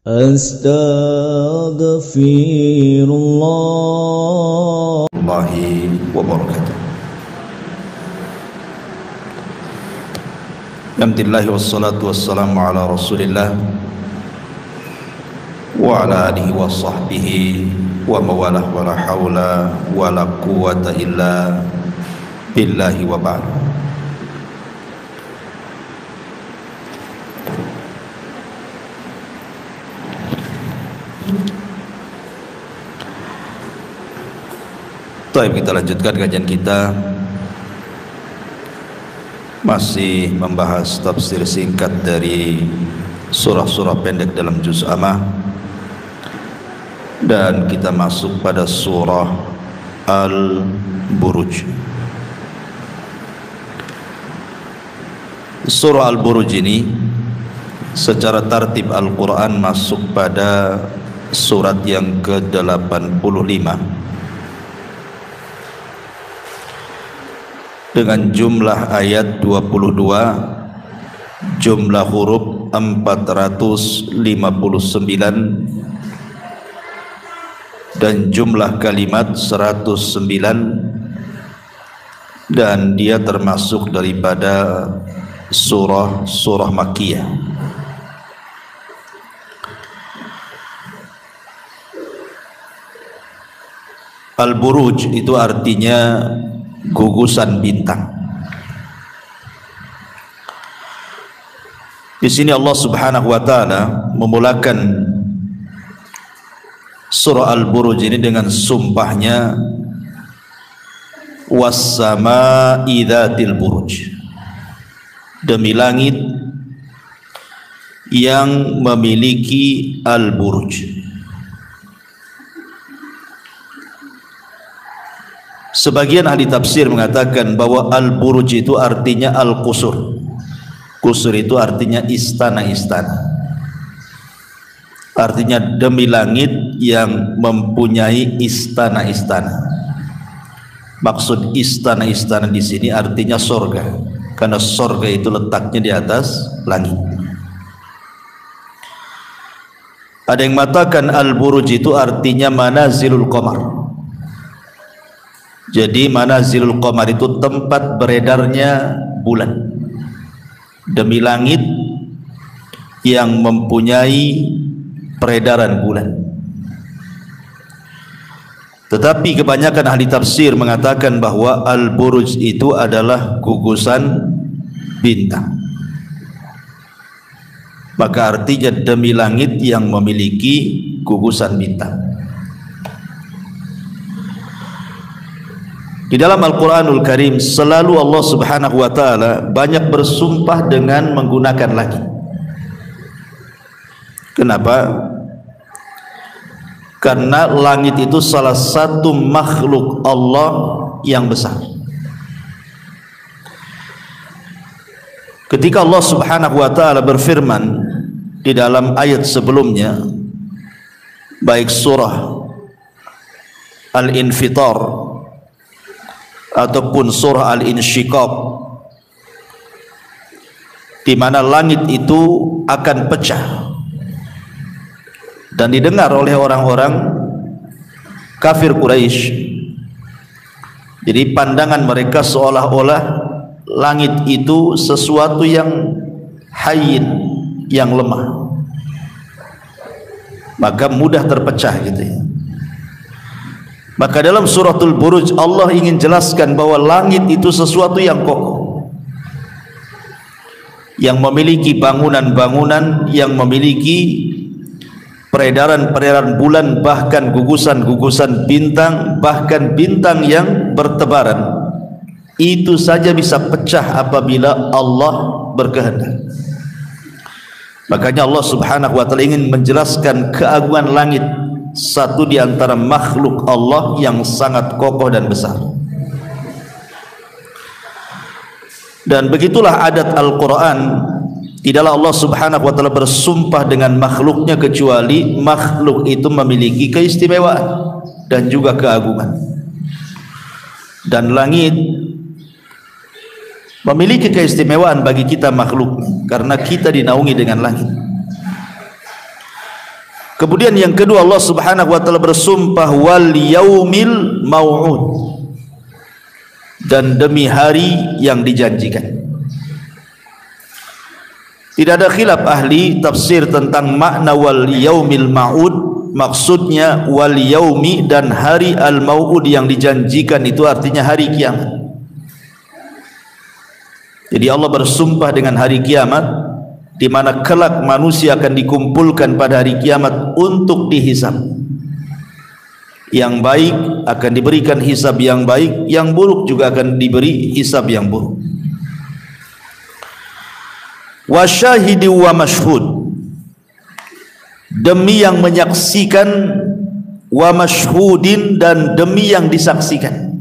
Astaghfirullah wabarakatuh. Alhamdulillah wassalatu wassalamu ala Rasulillah wa ala alihi wa sahbihi wa mawalah wa la hawla wa la quwwata illa billahi wa ba'd. Baik, kita lanjutkan kajian kita, masih membahas tafsir singkat dari surah-surah pendek dalam juz Ammah, dan kita masuk pada surah Al-Buruj. Surah Al-Buruj ini secara tartib Al-Quran masuk pada surat yang ke-85 dengan jumlah ayat 22, jumlah huruf 459, dan jumlah kalimat 109, dan dia termasuk daripada surah Makkiyah. Al-Buruj itu artinya gugusan bintang. Di sini Allah Subhanahu wa taala memulakan surah Al-Buruj ini dengan sumpahnya was-samaa'i dzatil buruj, demi langit yang memiliki al-buruj. Sebagian ahli tafsir mengatakan bahwa al-buruj itu artinya al-qusur. Qusur itu artinya istana-istana. Artinya demi langit yang mempunyai istana-istana. Maksud istana-istana di sini artinya sorga, karena sorga itu letaknya di atas langit. Ada yang mengatakan al-buruj itu artinya manazilul qamar. Jadi manazilul qamar itu tempat beredarnya bulan, demi langit yang mempunyai peredaran bulan. Tetapi kebanyakan ahli tafsir mengatakan bahwa al-buruj itu adalah gugusan bintang. Maka artinya demi langit yang memiliki gugusan bintang. Di dalam Al-Quranul Karim selalu Allah Subhanahu wa ta'ala banyak bersumpah dengan menggunakan langit. Kenapa? Karena langit itu salah satu makhluk Allah yang besar. Ketika Allah Subhanahu wa ta'ala berfirman di dalam ayat sebelumnya, baik surah Al-Infitar ataupun surah Al-Insyiqaq, di mana langit itu akan pecah dan didengar oleh orang-orang kafir Quraisy. Jadi pandangan mereka seolah-olah langit itu sesuatu yang hayyin, yang lemah, maka mudah terpecah gitu ya. Maka dalam suratul Buruj Allah ingin jelaskan bahwa langit itu sesuatu yang kokoh, yang memiliki bangunan-bangunan, yang memiliki peredaran-peredaran bulan, bahkan gugusan-gugusan bintang, bahkan bintang yang bertebaran. Itu saja bisa pecah apabila Allah berkehendak. Makanya Allah Subhanahu wa ta'ala ingin menjelaskan keagungan langit, satu di antara makhluk Allah yang sangat kokoh dan besar. Dan begitulah adat Al-Quran. Tidaklah Allah Subhanahu wa ta'ala bersumpah dengan makhluknya kecuali makhluk itu memiliki keistimewaan dan juga keagungan. Dan langit memiliki keistimewaan bagi kita makhluk, karena kita dinaungi dengan langit. Kemudian yang kedua, Allah Subhanahu wa taala bersumpah wal yaumil mau'ud, dan demi hari yang dijanjikan. Tidak ada khilaf ahli tafsir tentang makna wal yaumil mau'ud. Maksudnya wal yaumi, dan hari al mau'ud yang dijanjikan itu artinya hari kiamat. Jadi Allah bersumpah dengan hari kiamat, di mana kelak manusia akan dikumpulkan pada hari kiamat untuk dihisab. Yang baik akan diberikan hisab yang baik, yang buruk juga akan diberi hisab yang buruk. Wa syahidi wa mashhud, demi yang menyaksikan, wa mashhudin, dan demi yang disaksikan.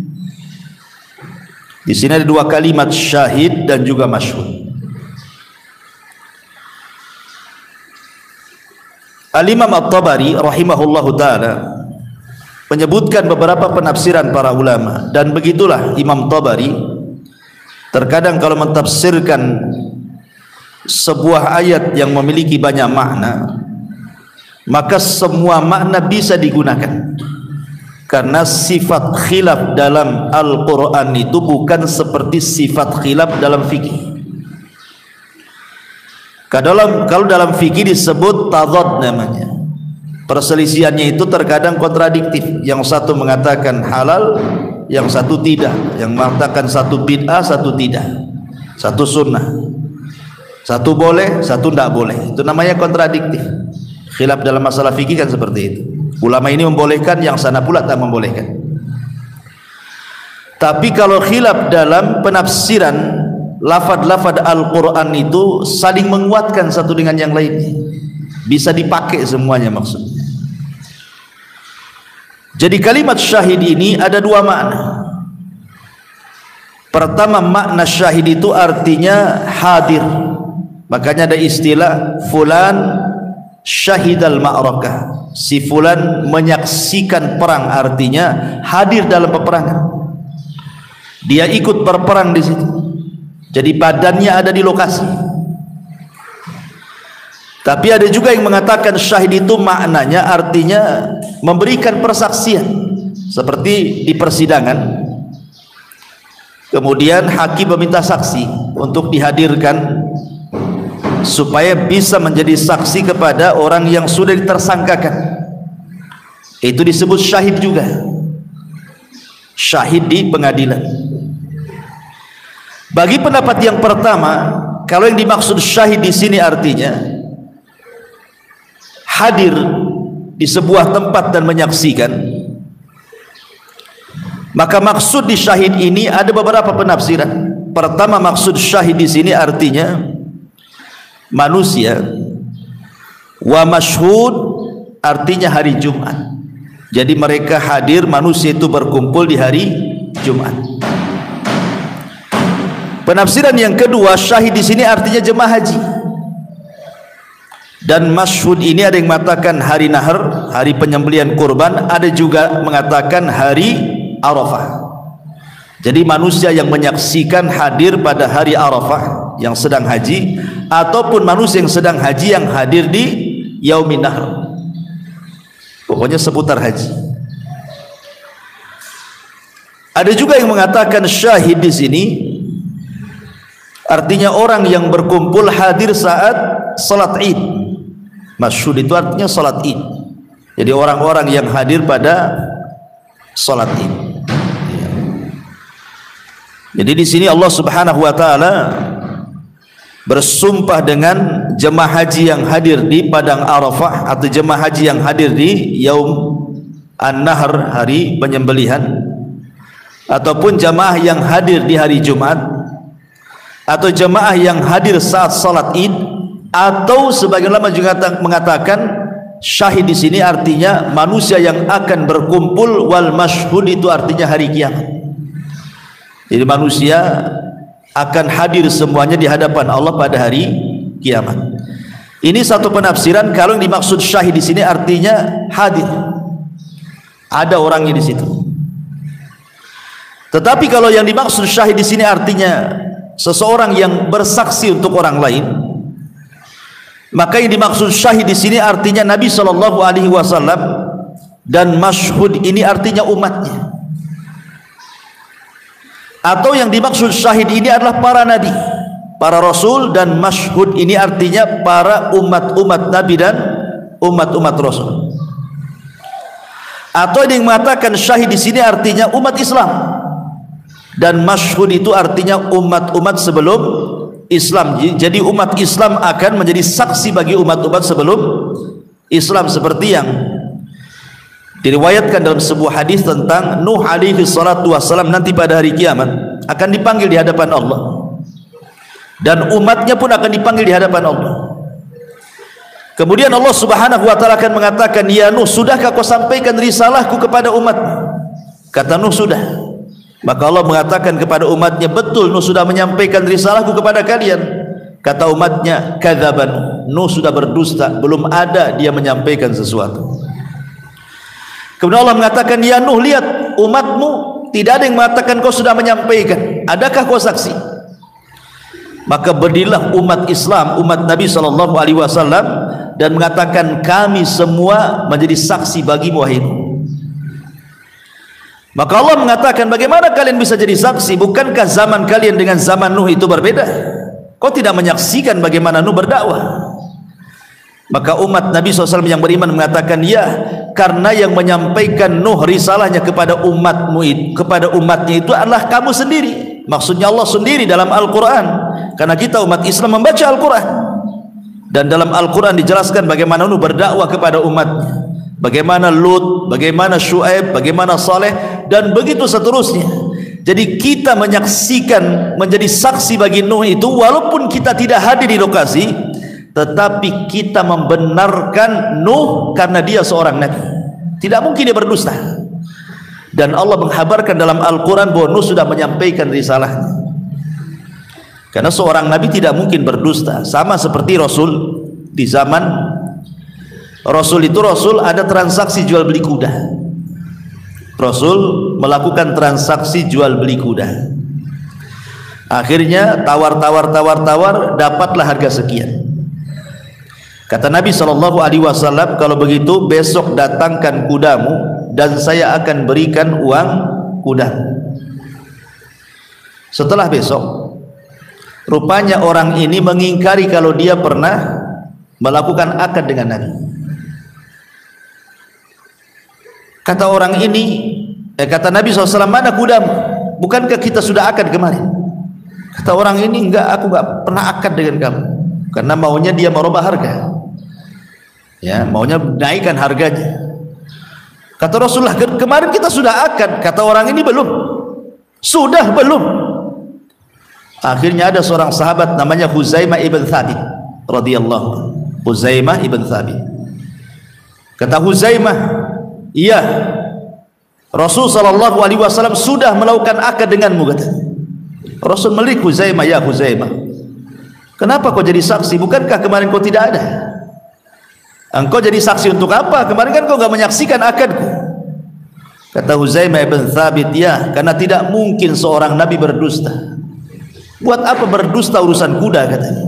Di sini ada dua kalimat, syahid dan juga mashhud. Al-Imam At-Tabari rahimahullahu ta'ala menyebutkan beberapa penafsiran para ulama, dan begitulah Imam Tabari terkadang kalau mentafsirkan sebuah ayat yang memiliki banyak makna, maka semua makna bisa digunakan, karena sifat khilaf dalam Al-Quran itu bukan seperti sifat khilaf dalam fikih. Kalau dalam fikih disebut tadad namanya. Perselisihannya itu terkadang kontradiktif. Yang satu mengatakan halal, yang satu tidak. Yang mengatakan satu bid'ah, satu tidak. Satu sunnah. Satu boleh, satu tidak boleh. Itu namanya kontradiktif. Khilaf dalam masalah fikih kan seperti itu. Ulama ini membolehkan, yang sana pula tak membolehkan. Tapi kalau khilaf dalam penafsiran, lafad-lafad Al-Quran itu saling menguatkan satu dengan yang lainnya, bisa dipakai semuanya maksudnya. Jadi kalimat syahid ini ada dua makna. Pertama, makna syahid itu artinya hadir. Makanya ada istilah fulan syahidal ma'rakah, si fulan menyaksikan perang, artinya hadir dalam peperangan, dia ikut berperang di situ. Jadi badannya ada di lokasi. Tapi ada juga yang mengatakan syahid itu maknanya artinya memberikan persaksian, seperti di persidangan. Kemudian hakim meminta saksi untuk dihadirkan supaya bisa menjadi saksi kepada orang yang sudah ditersangkakan. Itu disebut syahid juga. Syahid di pengadilan. Bagi pendapat yang pertama, kalau yang dimaksud syahid di sini artinya hadir di sebuah tempat dan menyaksikan, maka maksud di syahid ini ada beberapa penafsiran. Pertama, maksud syahid di sini artinya manusia. Wa mashhud artinya hari Jumat. Jadi mereka hadir, manusia itu berkumpul di hari Jumat. Penafsiran yang kedua, syahid di sini artinya jemaah haji. Dan mashhud ini ada yang mengatakan hari nahar, hari penyembelihan kurban, ada juga mengatakan hari Arafah. Jadi manusia yang menyaksikan hadir pada hari Arafah yang sedang haji, ataupun manusia yang sedang haji yang hadir di Yaumin Nahr. Pokoknya seputar haji. Ada juga yang mengatakan syahid di sini artinya orang yang berkumpul hadir saat salat Id. Masyhud itu artinya salat Id. Jadi orang-orang yang hadir pada salat Id. Jadi di sini Allah Subhanahu wa taala bersumpah dengan jemaah haji yang hadir di padang Arafah, atau jemaah haji yang hadir di Yaum An-Nahr, hari penyembelihan, ataupun jemaah yang hadir di hari Jumat, atau jemaah yang hadir saat salat Id, atau sebagian ulama juga mengatakan syahid di sini artinya manusia yang akan berkumpul, wal mashhud itu artinya hari kiamat. Jadi manusia akan hadir semuanya di hadapan Allah pada hari kiamat. Ini satu penafsiran. Kalau yang dimaksud syahid di sini artinya hadir, ada orangnya di situ. Tetapi kalau yang dimaksud syahid di sini artinya seseorang yang bersaksi untuk orang lain, Maka yang dimaksud syahid di sini artinya Nabi SAW, dan masyhud ini artinya umatnya. Atau yang dimaksud syahid ini adalah para nabi, para rasul, dan masyhud ini artinya para umat-umat nabi dan umat-umat rasul. Atau yang mengatakan syahid di sini artinya umat Islam, dan masyhud itu artinya umat-umat sebelum Islam. Jadi umat Islam akan menjadi saksi bagi umat-umat sebelum Islam, seperti yang diriwayatkan dalam sebuah hadis tentang Nuh alaihi salatu wassalam nanti pada hari kiamat akan dipanggil di hadapan Allah, dan umatnya pun akan dipanggil di hadapan Allah. Kemudian Allah Subhanahu wa taala akan mengatakan, "Ya Nuh, sudahkah kau sampaikan risalahku kepada umatmu?" Kata Nuh, "Sudah." Maka Allah mengatakan kepada umatnya, "Betul, Nuh sudah menyampaikan risalahku kepada kalian." Kata umatnya, "Kadzaban, Nuh sudah berdusta, belum ada dia menyampaikan sesuatu." Kemudian Allah mengatakan, "Ya Nuh, lihat umatmu tidak ada yang mengatakan kau sudah menyampaikan. Adakah kau saksi?" Maka berdirilah umat Islam, umat Nabi SAW, dan mengatakan, "Kami semua menjadi saksi bagimu, wahai Nuh." Maka Allah mengatakan, "Bagaimana kalian bisa jadi saksi? Bukankah zaman kalian dengan zaman Nuh itu berbeda? Kau tidak menyaksikan bagaimana Nuh berdakwah?" Maka umat Nabi SAW yang beriman mengatakan, "Ya, karena yang menyampaikan Nuh risalahnya kepada umatnya itu adalah kamu sendiri." Maksudnya Allah sendiri dalam Al-Quran, karena kita umat Islam membaca Al-Quran, dan dalam Al-Quran dijelaskan bagaimana Nuh berdakwah kepada umatnya, bagaimana Lut, bagaimana Syuaib, bagaimana Saleh, dan begitu seterusnya. Jadi kita menyaksikan, menjadi saksi bagi Nuh itu, walaupun kita tidak hadir di lokasi, tetapi kita membenarkan Nuh karena dia seorang nabi. Tidak mungkin dia berdusta. Dan Allah menghabarkan dalam Al-Quran bahwa Nuh sudah menyampaikan risalahnya. Karena seorang nabi tidak mungkin berdusta. Sama seperti Rasul. Di zaman Rasul itu, Rasul ada transaksi jual beli kuda. Rasul melakukan transaksi jual beli kuda. Akhirnya tawar, dapatlah harga sekian. Kata Nabi SAW, "Kalau begitu besok datangkan kudamu dan saya akan berikan uang kuda." Setelah besok, rupanya orang ini mengingkari kalau dia pernah melakukan akad dengan Nabi. Kata orang ini, kata Nabi SAW, "Mana kudamu? Bukankah kita sudah akad kemarin?" Kata orang ini, "Enggak, aku enggak pernah akad dengan kamu." Karena maunya dia merubah harga, ya, maunya naikkan harganya. Kata Rasulullah, "Kemarin kita sudah akad." Kata orang ini, "Belum." "Sudah belum?" Akhirnya ada seorang sahabat namanya Huzaimah ibn Thabit radhiyallahu anhu. Huzaimah ibn Thabit. Kata Huzaimah, "Iya, Rasul SAW sudah melakukan akad denganmu." Kata Rasul, melirik Huzaimah, "Ya Huzaimah, kenapa kau jadi saksi? Bukankah kemarin kau tidak ada? Engkau jadi saksi untuk apa? Kemarin kan kau enggak menyaksikan akadku." Kata Huzaimah ibn Thabit, "Ya, karena tidak mungkin seorang nabi berdusta. Buat apa berdusta urusan kuda?" katanya.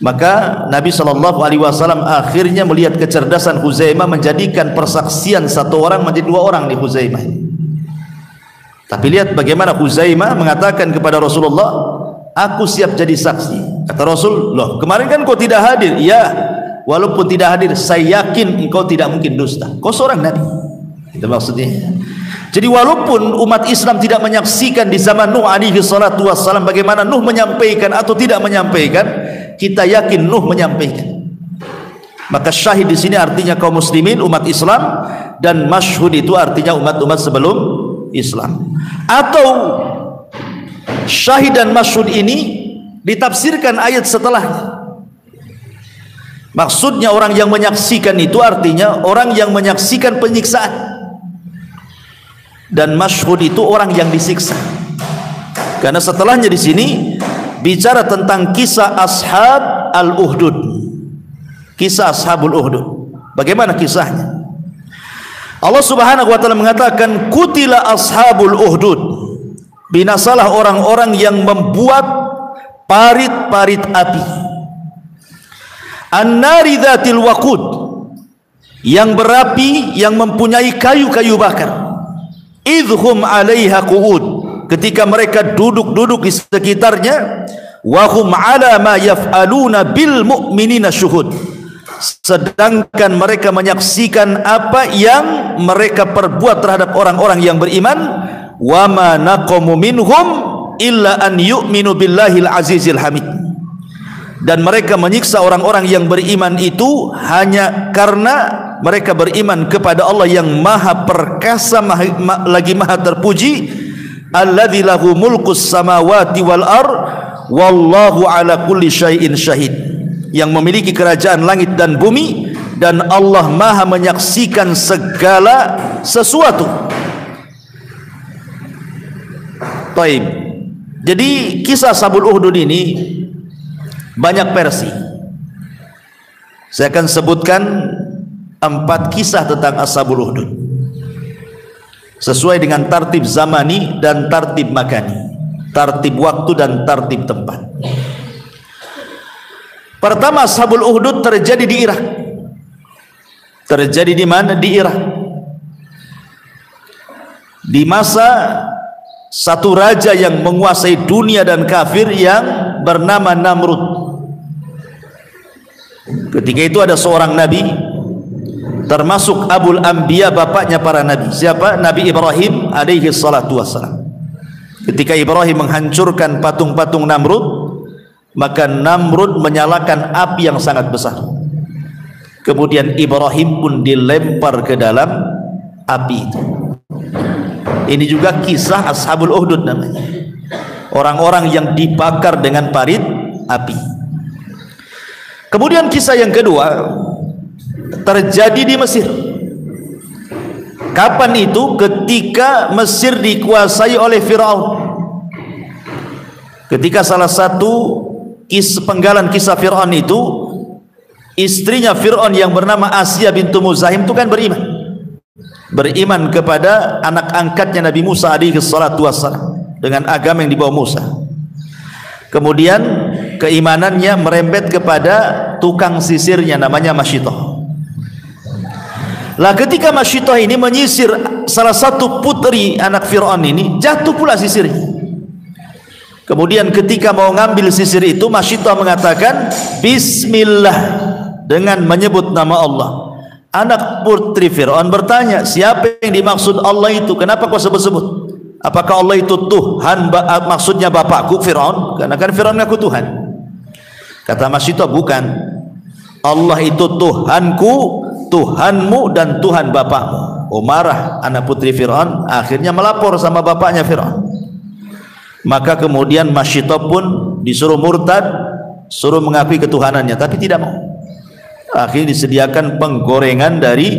Maka Nabi SAW akhirnya melihat kecerdasan Huzaimah, menjadikan persaksian satu orang menjadi dua orang di Huzaimah. Tapi lihat bagaimana Huzaimah mengatakan kepada Rasulullah, "Aku siap jadi saksi." Kata Rasul, "Loh, kemarin kan kau tidak hadir." "Ya, walaupun tidak hadir, saya yakin engkau tidak mungkin dusta. Kau seorang nabi." Itu maksudnya. Jadi walaupun umat Islam tidak menyaksikan di zaman Nuh alaihi salatu wassalam bagaimana Nuh menyampaikan atau tidak menyampaikan, kita yakin Nuh menyampaikan. Maka syahid di sini artinya kaum muslimin, umat Islam, dan masyhud itu artinya umat-umat sebelum Islam. Atau syahid dan masyhud ini ditafsirkan ayat setelahnya. Maksudnya orang yang menyaksikan itu artinya orang yang menyaksikan penyiksaan, dan masyhud itu orang yang disiksa. Karena setelahnya di sini bicara tentang kisah ashab al-Uhdud. Kisah ashabul Uhdud. Bagaimana kisahnya? Allah Subhanahu wa taala mengatakan, "Qutila ashabul Uhdud." Binasalah orang-orang yang membuat parit-parit api. an-nari dzatil waqud, yang berapi, yang mempunyai kayu-kayu bakar. Idhum 'alaiha qu'ud, ketika mereka duduk-duduk di sekitarnya. Wa hum 'ala ma yaf'aluna bil mu'minina syuhud, sedangkan mereka menyaksikan apa yang mereka perbuat terhadap orang-orang yang beriman. Wa ma naqamu minhum illa an yu'minu billahil azizil hamid, dan mereka menyiksa orang-orang yang beriman itu hanya karena mereka beriman kepada Allah yang maha perkasa, lagi maha terpuji. Alladzi lahu mulkus samawati wal ard wallahu ala kulli syai'in syahid, yang memiliki kerajaan langit dan bumi, dan Allah maha menyaksikan segala sesuatu. Taib. Jadi kisah Ashabul Ukhdud ini banyak versi. Saya akan sebutkan 4 kisah tentang Ashabul Ukhdud sesuai dengan tartib zamani dan tartib makani, tartib waktu dan tartib tempat. Pertama, Ashabul Ukhdud terjadi di Irak. Terjadi di mana? Di Irak. Di masa satu raja yang menguasai dunia dan kafir yang bernama Namrud. Ketika itu ada seorang nabi, termasuk Abul Anbiya, bapaknya para nabi. Siapa? Nabi Ibrahim alaihi salatu wassalam. Ketika Ibrahim menghancurkan patung-patung Namrud, maka Namrud menyalakan api yang sangat besar. Kemudian Ibrahim pun dilempar ke dalam api itu. Ini juga kisah Ashabul Ukhdud namanya. Orang-orang yang dibakar dengan parit api. Kemudian kisah yang kedua terjadi di Mesir. Kapan itu? Ketika Mesir dikuasai oleh Fir'aun. Ketika salah satu penggalan kisah Fir'aun itu, istrinya Fir'aun yang bernama Asya bintu Muzahim itu kan beriman kepada anak angkatnya Nabi Musa alaihi salatu wassalam dengan agama yang dibawa Musa. Kemudian keimanannya merembet kepada tukang sisirnya namanya Masyitoh. Lah ketika Masyitoh ini menyisir salah satu putri anak Fir'aun ini, jatuh pula sisirnya. Kemudian ketika mau ngambil sisir itu, Masyitoh mengatakan Bismillah, dengan menyebut nama Allah. Anak putri Fir'aun bertanya, siapa yang dimaksud Allah itu? Kenapa kau sebut-sebut? Apakah Allah itu Tuhan, maksudnya bapakku Fir'aun? Karena kan Fir'aun mengaku Tuhan. Kata Masyitoh, bukan. Allah itu Tuhanku, Tuhanmu, dan Tuhan bapakmu. Oh, marah anak putri Fir'aun, akhirnya melapor sama bapaknya Fir'aun. Maka kemudian Masyitoh pun disuruh murtad, suruh mengakui ketuhanannya, tapi tidak mau. Akhirnya disediakan penggorengan dari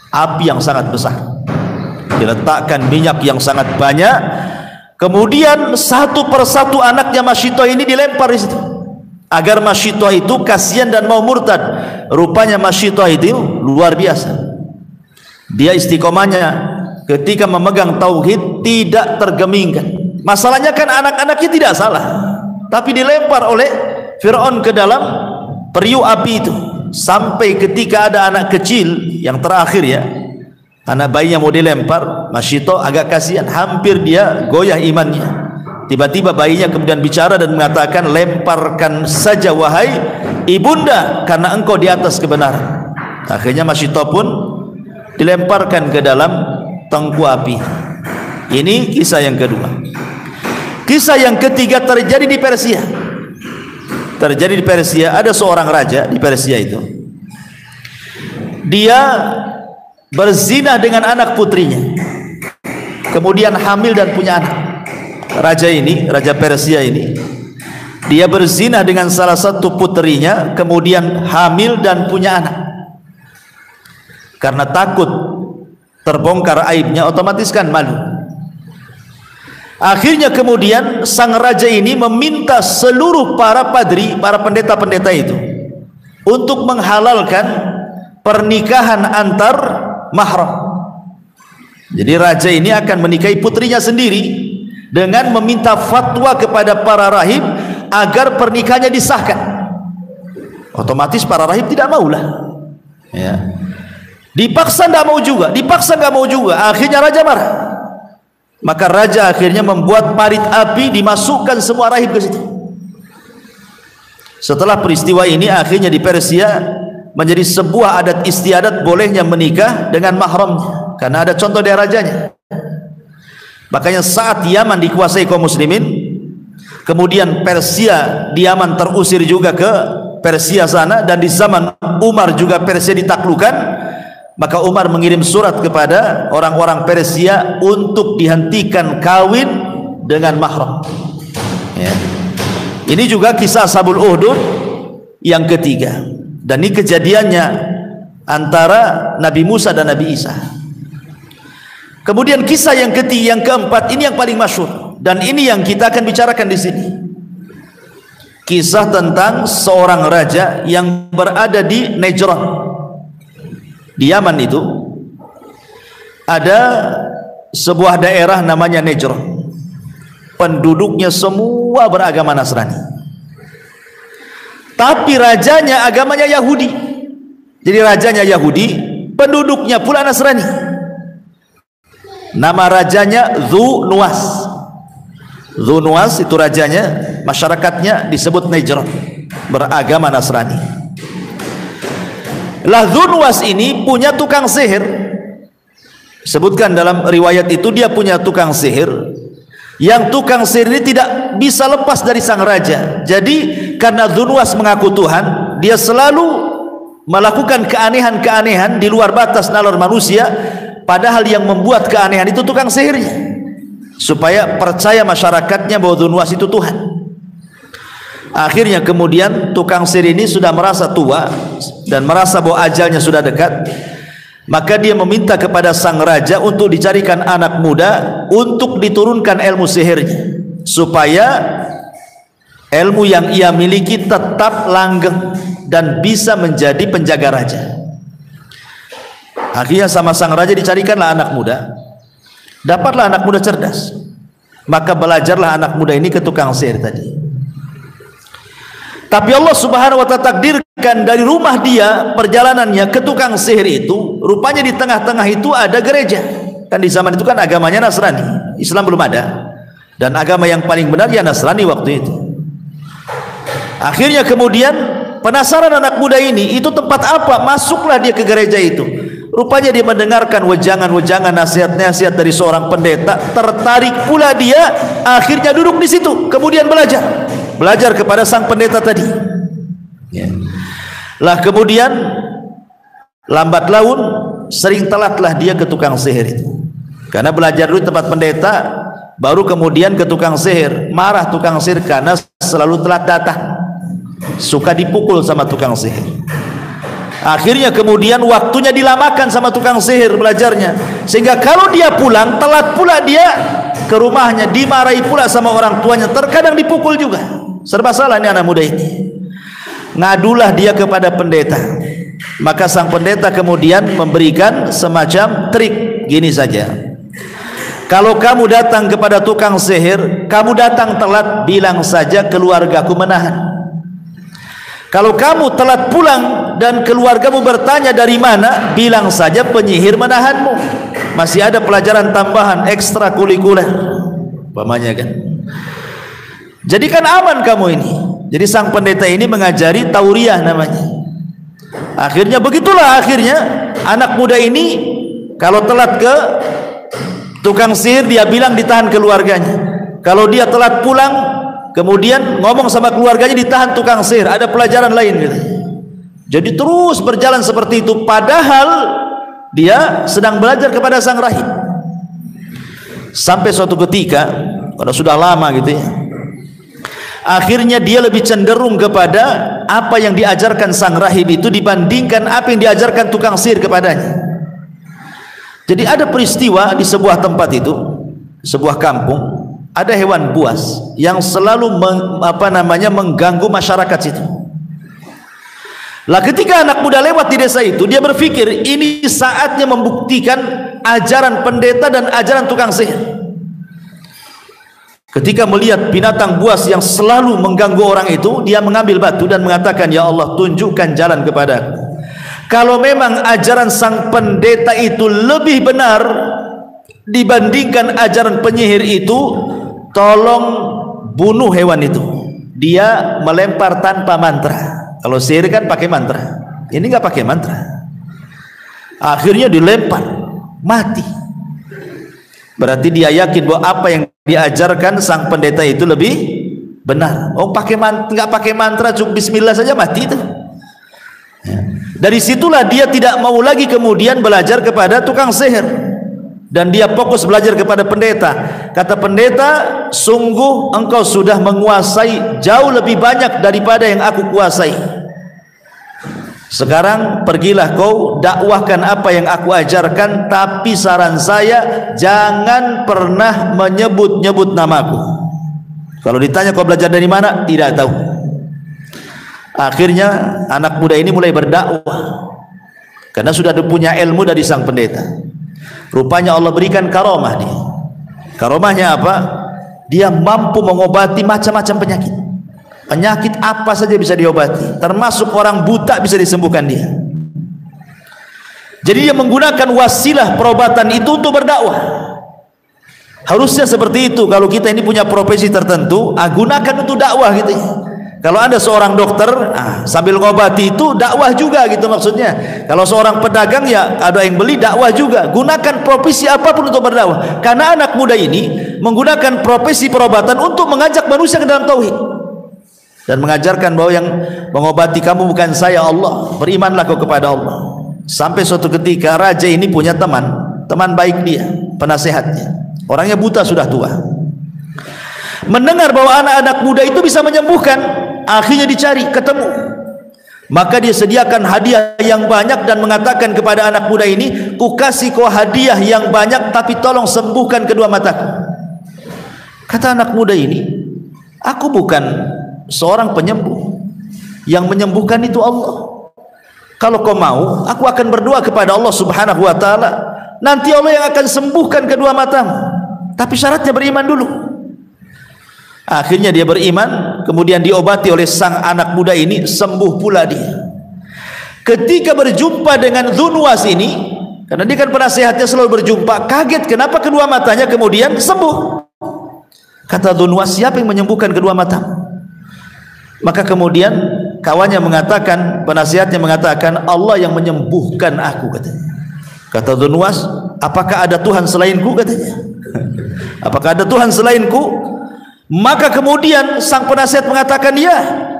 api yang sangat besar, diletakkan minyak yang sangat banyak. Kemudian satu persatu anaknya Masyitoh ini dilempar di situ, agar Masyitoh itu kasihan dan mau murtad. Rupanya Masyitoh itu luar biasa. Dia istiqomahnya ketika memegang tauhid tidak tergemingkan. Masalahnya kan anak-anaknya tidak salah, tapi dilempar oleh Fir'aun ke dalam periuk api itu. Sampai ketika ada anak kecil yang terakhir ya, anak bayi yang mau dilempar, Masyitoh agak kasihan, hampir dia goyah imannya. Tiba-tiba bayinya kemudian bicara dan mengatakan, lemparkan saja wahai ibunda, karena engkau di atas kebenaran. Akhirnya Masyitoh pun dilemparkan ke dalam tengku api. Ini kisah yang kedua. Kisah yang ketiga terjadi di Persia. Terjadi di Persia, ada seorang raja di Persia itu. Dia berzina dengan anak putrinya, kemudian hamil dan punya anak. Raja ini, raja Persia ini, dia berzina dengan salah satu putrinya, kemudian hamil dan punya anak. Karena takut terbongkar aibnya, otomatis kan malu. Akhirnya kemudian sang raja ini meminta seluruh para padri, para pendeta-pendeta itu untuk menghalalkan pernikahan antar mahram. Jadi raja ini akan menikahi putrinya sendiri dengan meminta fatwa kepada para rahib agar pernikahannya disahkan. Otomatis para rahib tidak maulah. Ya. Dipaksa tidak mau juga, dipaksa nggak mau juga. Akhirnya raja marah. Maka raja akhirnya membuat parit api, dimasukkan semua rahib ke situ. Setelah peristiwa ini akhirnya di Persia menjadi sebuah adat istiadat bolehnya menikah dengan mahramnya, karena ada contoh dari rajanya. Makanya saat Yaman dikuasai kaum muslimin, kemudian Persia di Yaman terusir juga ke Persia sana, dan di zaman Umar juga Persia ditaklukkan, maka Umar mengirim surat kepada orang-orang Persia untuk dihentikan kawin dengan mahram. Ya. Ini juga kisah Ashabul Uhdud yang ketiga, dan ini kejadiannya antara Nabi Musa dan Nabi Isa. Kemudian kisah yang keempat, ini yang paling masyhur, dan ini yang kita akan bicarakan di sini. Kisah tentang seorang raja yang berada di Najran. Di Yaman itu ada sebuah daerah namanya Najran. Penduduknya semua beragama Nasrani. Tapi rajanya agamanya Yahudi. Jadi rajanya Yahudi, penduduknya pula Nasrani. Nama rajanya Dzu Nuwas. Dzu Nuwas itu rajanya, masyarakatnya disebut Najran, beragama Nasrani. Lah Dzu Nuwas ini punya tukang sihir. Sebutkan dalam riwayat itu dia punya tukang sihir, yang tukang sihir ini tidak bisa lepas dari sang raja. Jadi karena Dzu Nuwas mengaku Tuhan, dia selalu melakukan keanehan-keanehan di luar batas nalar manusia, padahal yang membuat keanehan itu tukang sihirnya, supaya percaya masyarakatnya bahwa Dzu Nuwas itu Tuhan. Akhirnya kemudian tukang sihir ini sudah merasa tua dan merasa bahwa ajalnya sudah dekat, maka dia meminta kepada sang raja untuk dicarikan anak muda untuk diturunkan ilmu sihirnya, supaya ilmu yang ia miliki tetap langgeng dan bisa menjadi penjaga raja. Akhirnya sama sang raja dicarikanlah anak muda. Dapatlah anak muda cerdas, maka belajarlah anak muda ini ke tukang sihir tadi. Tapi Allah Subhanahu wa ta'ala takdirkan dari rumah dia perjalanannya ke tukang sihir itu, rupanya di tengah-tengah itu ada gereja. Kan di zaman itu kan agamanya Nasrani, Islam belum ada, dan agama yang paling benar ya Nasrani waktu itu. Akhirnya kemudian penasaran anak muda ini, itu tempat apa? Masuklah dia ke gereja itu. Rupanya dia mendengarkan wejangan-wejangan, nasihat-nasihat dari seorang pendeta, tertarik pula dia, akhirnya duduk di situ, kemudian belajar kepada sang pendeta tadi. Ya. Lah kemudian lambat laun sering telatlah dia ke tukang sihir itu, karena belajar dulu tempat pendeta, baru kemudian ke tukang sihir. Marah tukang sihir karena selalu telat datang, suka dipukul sama tukang sihir. Akhirnya kemudian waktunya dilamakan sama tukang sihir belajarnya, sehingga kalau dia pulang telat pula dia ke rumahnya, dimarahi pula sama orang tuanya, terkadang dipukul juga. Serba salah ini anak muda ini. Ngadulah dia kepada pendeta, maka sang pendeta kemudian memberikan semacam trik gini saja: kalau kamu datang kepada tukang sihir, kamu datang telat, bilang saja keluargaku menahan. Kalau kamu telat pulang dan keluargamu bertanya dari mana, bilang saja penyihir menahanmu. Masih ada pelajaran tambahan ekstrakurikuler, umpamanya kan. Jadi kan aman kamu ini. Jadi sang pendeta ini mengajari tauriah namanya. Akhirnya begitulah, akhirnya anak muda ini kalau telat ke tukang sihir, dia bilang ditahan keluarganya. Kalau dia telat pulang, kemudian ngomong sama keluarganya, ditahan tukang sihir. Ada pelajaran lain gitu. Jadi terus berjalan seperti itu, padahal dia sedang belajar kepada sang rahib. Sampai suatu ketika, pada sudah lama gitu ya, akhirnya dia lebih cenderung kepada apa yang diajarkan sang rahib itu dibandingkan apa yang diajarkan tukang sihir kepadanya. Jadi ada peristiwa di sebuah tempat itu, sebuah kampung, ada hewan buas yang selalu mengganggu masyarakat situ. Lah ketika anak muda lewat di desa itu, dia berpikir ini saatnya membuktikan ajaran pendeta dan ajaran tukang sihir. Ketika melihat binatang buas yang selalu mengganggu orang itu, dia mengambil batu dan mengatakan, ya Allah, tunjukkan jalan kepadaku. Kalau memang ajaran sang pendeta itu lebih benar dibandingkan ajaran penyihir itu, tolong bunuh hewan itu. Dia melempar tanpa mantra. Kalau sihir kan pakai mantra, ini nggak pakai mantra. Akhirnya dilempar, mati. Berarti dia yakin bahwa apa yang diajarkan sang pendeta itu lebih benar. Oh, nggak pakai mantra, cuma bismillah saja mati itu. Ya. Dari situlah dia tidak mau lagi kemudian belajar kepada tukang sihir, dan dia fokus belajar kepada pendeta. Kata pendeta, sungguh engkau sudah menguasai jauh lebih banyak daripada yang aku kuasai. Sekarang pergilah kau dakwahkan apa yang aku ajarkan, tapi saran saya jangan pernah menyebut-nyebut namaku. Kalau ditanya kau belajar dari mana, tidak tahu. Akhirnya anak muda ini mulai berdakwah karena sudah punya ilmu dari sang pendeta. Rupanya Allah berikan karomah dia. Karomahnya apa? Dia mampu mengobati macam-macam penyakit. Penyakit apa saja bisa diobati, termasuk orang buta bisa disembuhkan dia. Jadi dia menggunakan wasilah perobatan itu untuk berdakwah. Harusnya seperti itu. Kalau kita ini punya profesi tertentu, gunakan untuk dakwah gitu ya. Kalau Anda seorang dokter, sambil ngobati itu dakwah juga gitu maksudnya. Kalau seorang pedagang, ya ada yang beli, dakwah juga. Gunakan profesi apapun untuk berdakwah. Karena anak muda ini menggunakan profesi perobatan untuk mengajak manusia ke dalam tauhid dan mengajarkan bahwa yang mengobati kamu bukan saya, Allah. Berimanlah kau kepada Allah. Sampai suatu ketika raja ini punya teman baik dia, penasehatnya. Orangnya buta, sudah tua. Mendengar bahwa anak-anak muda itu bisa menyembuhkan, akhirnya dicari, ketemu. Maka dia sediakan hadiah yang banyak dan mengatakan kepada anak muda ini, ku kasih kau hadiah yang banyak, tapi tolong sembuhkan kedua mataku. Kata anak muda ini, aku bukan seorang penyembuh, yang menyembuhkan itu Allah. Kalau kau mau, aku akan berdoa kepada Allah Subhanahu wa ta'ala, nanti Allah yang akan sembuhkan kedua matamu, tapi syaratnya beriman dulu. Akhirnya dia beriman, kemudian diobati oleh sang anak muda ini, sembuh pula dia. Ketika berjumpa dengan Dzunwas ini, karena dia kan penasehatnya selalu berjumpa, kaget kenapa kedua matanya kemudian sembuh. Kata Dzunwas, siapa yang menyembuhkan kedua matamu? Maka kemudian kawannya mengatakan, penasihatnya mengatakan, Allah yang menyembuhkan aku, katanya. Kata Dzunwas, apakah ada Tuhan selainku, katanya. Apakah ada Tuhan selainku? Maka kemudian sang penasihat mengatakan, ya,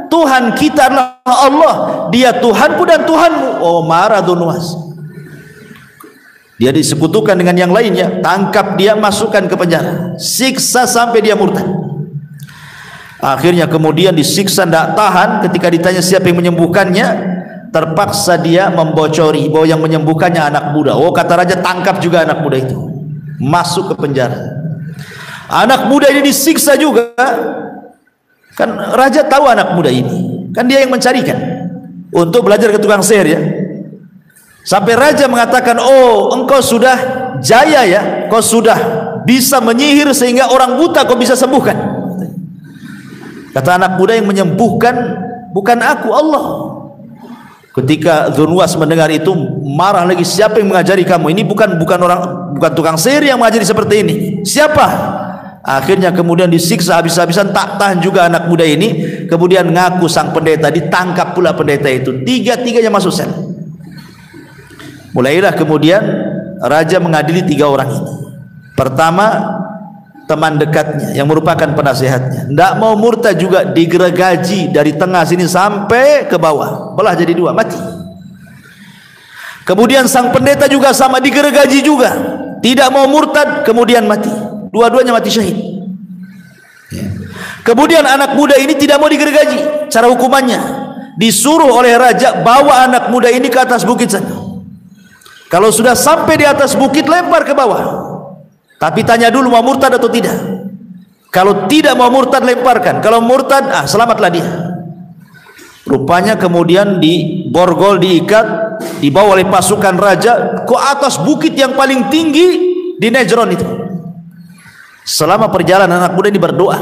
Tuhan kita adalah Allah, dia Tuhanku dan Tuhanmu. Oh, marah Dzunwas. Dia disekutukan dengan yang lainnya, tangkap dia, masukkan ke penjara, siksa sampai dia murtad. Akhirnya kemudian disiksa, tidak tahan. Ketika ditanya siapa yang menyembuhkannya, terpaksa dia membocori bahwa yang menyembuhkannya anak muda. Oh, kata raja, tangkap juga anak muda itu, masuk ke penjara. Anak muda ini disiksa juga. Kan raja tahu anak muda ini, kan dia yang mencarikan untuk belajar ke tukang sihir ya. Sampai raja mengatakan, oh, engkau sudah jaya ya, kau sudah bisa menyihir sehingga orang buta kau bisa sembuhkan. Kata anak muda, yang menyembuhkan bukan aku, Allah. Ketika Dzunwas mendengar itu, marah lagi, siapa yang mengajari kamu? Ini bukan tukang sihir yang mengajari seperti ini. Siapa? Akhirnya kemudian disiksa habis-habisan, tak tahan juga anak muda ini. Kemudian ngaku sang pendeta, ditangkap pula pendeta itu. Tiga-tiganya masuk sel. Mulailah kemudian raja mengadili tiga orang ini. Pertama, teman dekatnya yang merupakan penasehatnya, tidak mau murtad juga, digergaji dari tengah sini sampai ke bawah, belah jadi dua, mati. Kemudian sang pendeta juga sama, digergaji juga, tidak mau murtad, kemudian mati. Dua-duanya mati syahid. Kemudian anak muda ini tidak mau digergaji. Cara hukumannya, disuruh oleh raja bawa anak muda ini ke atas bukit sana. Kalau sudah sampai di atas bukit, lempar ke bawah. Tapi tanya dulu mau murtad atau tidak. Kalau tidak mau murtad, lemparkan. Kalau murtad, selamatlah dia. Rupanya kemudian diborgol, diikat, dibawa oleh pasukan raja ke atas bukit yang paling tinggi di Najran itu. Selama perjalanan anak muda ini berdoa,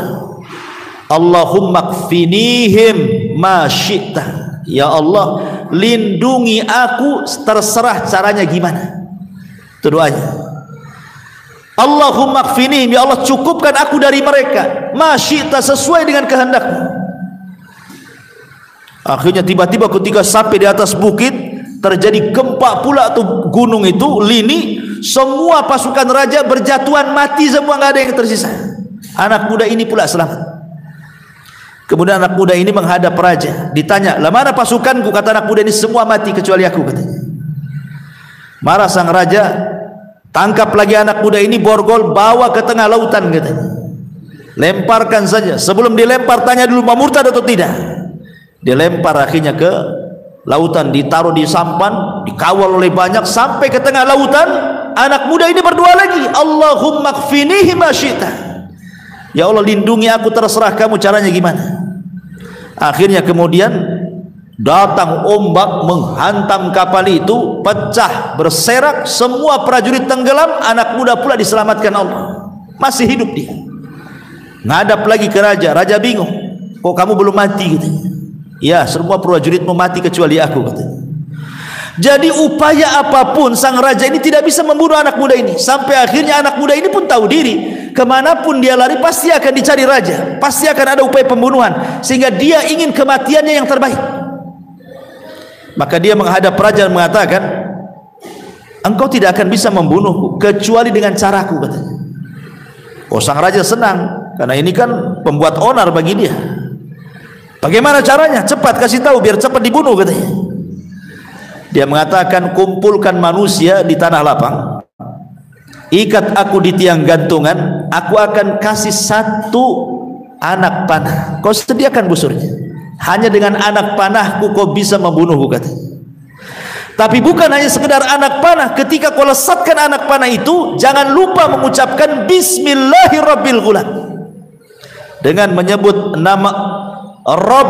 Allahumma kfinihim ma syi'ta. Ya Allah, lindungi aku, terserah caranya gimana. Itu doanya. Allahumma kfinihim, ya Allah cukupkan aku dari mereka, ma syi'ta, sesuai dengan kehendakmu. Akhirnya tiba-tiba ketika sampai di atas bukit, terjadi gempa pula tuh, gunung itu lini, semua pasukan raja berjatuhan mati semua, nggak ada yang tersisa. Anak muda ini pula selamat. Kemudian anak muda ini menghadap raja, ditanya, "Lah mana pasukanku?" Kata anak muda ini, "Semua mati kecuali aku," katanya. Marah sang raja, tangkap lagi anak muda ini, borgol, bawa ke tengah lautan katanya. Lemparkan saja. Sebelum dilempar tanya dulu mau murtad atau tidak. Dilempar akhirnya ke lautan, ditaruh di sampan, dikawal oleh banyak sampai ke tengah lautan. Anak muda ini berdoa lagi, Allahumma kfinihi ma syi'ta. Ya Allah lindungi aku, terserah kamu caranya gimana. Akhirnya kemudian datang ombak menghantam kapal itu, pecah, berserak, semua prajurit tenggelam. Anak muda pula diselamatkan Allah, masih hidup dia. Ngadap lagi ke raja, raja bingung, kok kamu belum mati gitu. Ya, semua prajuritmu mati kecuali aku katanya. Jadi upaya apapun sang raja ini tidak bisa membunuh anak muda ini. Sampai akhirnya anak muda ini pun tahu diri, kemanapun dia lari pasti akan dicari raja, pasti akan ada upaya pembunuhan, sehingga dia ingin kematiannya yang terbaik. Maka dia menghadap raja dan mengatakan, engkau tidak akan bisa membunuhku kecuali dengan caraku katanya. Oh, sang raja senang karena ini kan pembuat onar bagi dia. Bagaimana caranya? Cepat kasih tahu biar cepat dibunuh katanya. Dia mengatakan, kumpulkan manusia di tanah lapang, ikat aku di tiang gantungan, aku akan kasih satu anak panah, kau sediakan busurnya. Hanya dengan anak panahku kau bisa membunuhku katanya. Tapi bukan hanya sekedar anak panah, ketika kau lesatkan anak panah itu, jangan lupa mengucapkan Bismillahirrabbilghulam, dengan menyebut nama Rabb,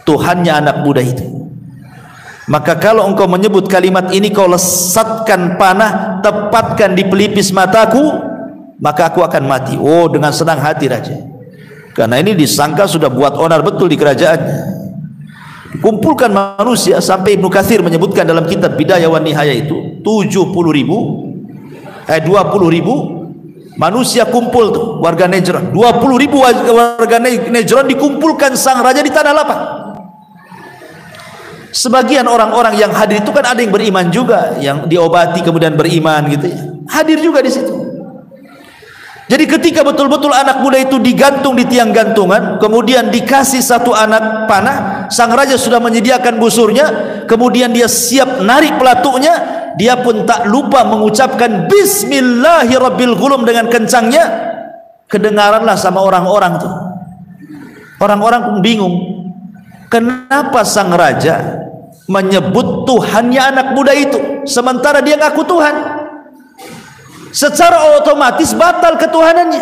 Tuhannya anak muda itu. Maka kalau engkau menyebut kalimat ini, kau lesatkan panah, tepatkan di pelipis mataku, maka aku akan mati. Oh, dengan senang hati raja, karena ini disangka sudah buat onar betul di kerajaannya. Kumpulkan manusia, sampai Ibnu Katsir menyebutkan dalam kitab Bidayah wan Nihayah itu 20.000 manusia kumpul tuh, warga Najran. 20.000 warga Najran dikumpulkan sang raja di tanah lapang. Sebagian orang-orang yang hadir itu kan ada yang beriman juga, yang diobati kemudian beriman gitu ya, hadir juga di situ. Jadi ketika betul-betul anak muda itu digantung di tiang gantungan, kemudian dikasih satu anak panah, sang raja sudah menyediakan busurnya, kemudian dia siap narik pelatuknya, dia pun tak lupa mengucapkan Bismillahirrabbilghulam dengan kencangnya. Kedengaranlah sama orang-orang tuh. Orang-orang pun bingung, kenapa sang raja menyebut Tuhannya anak muda itu sementara dia ngaku Tuhan? Secara otomatis batal ketuhanannya.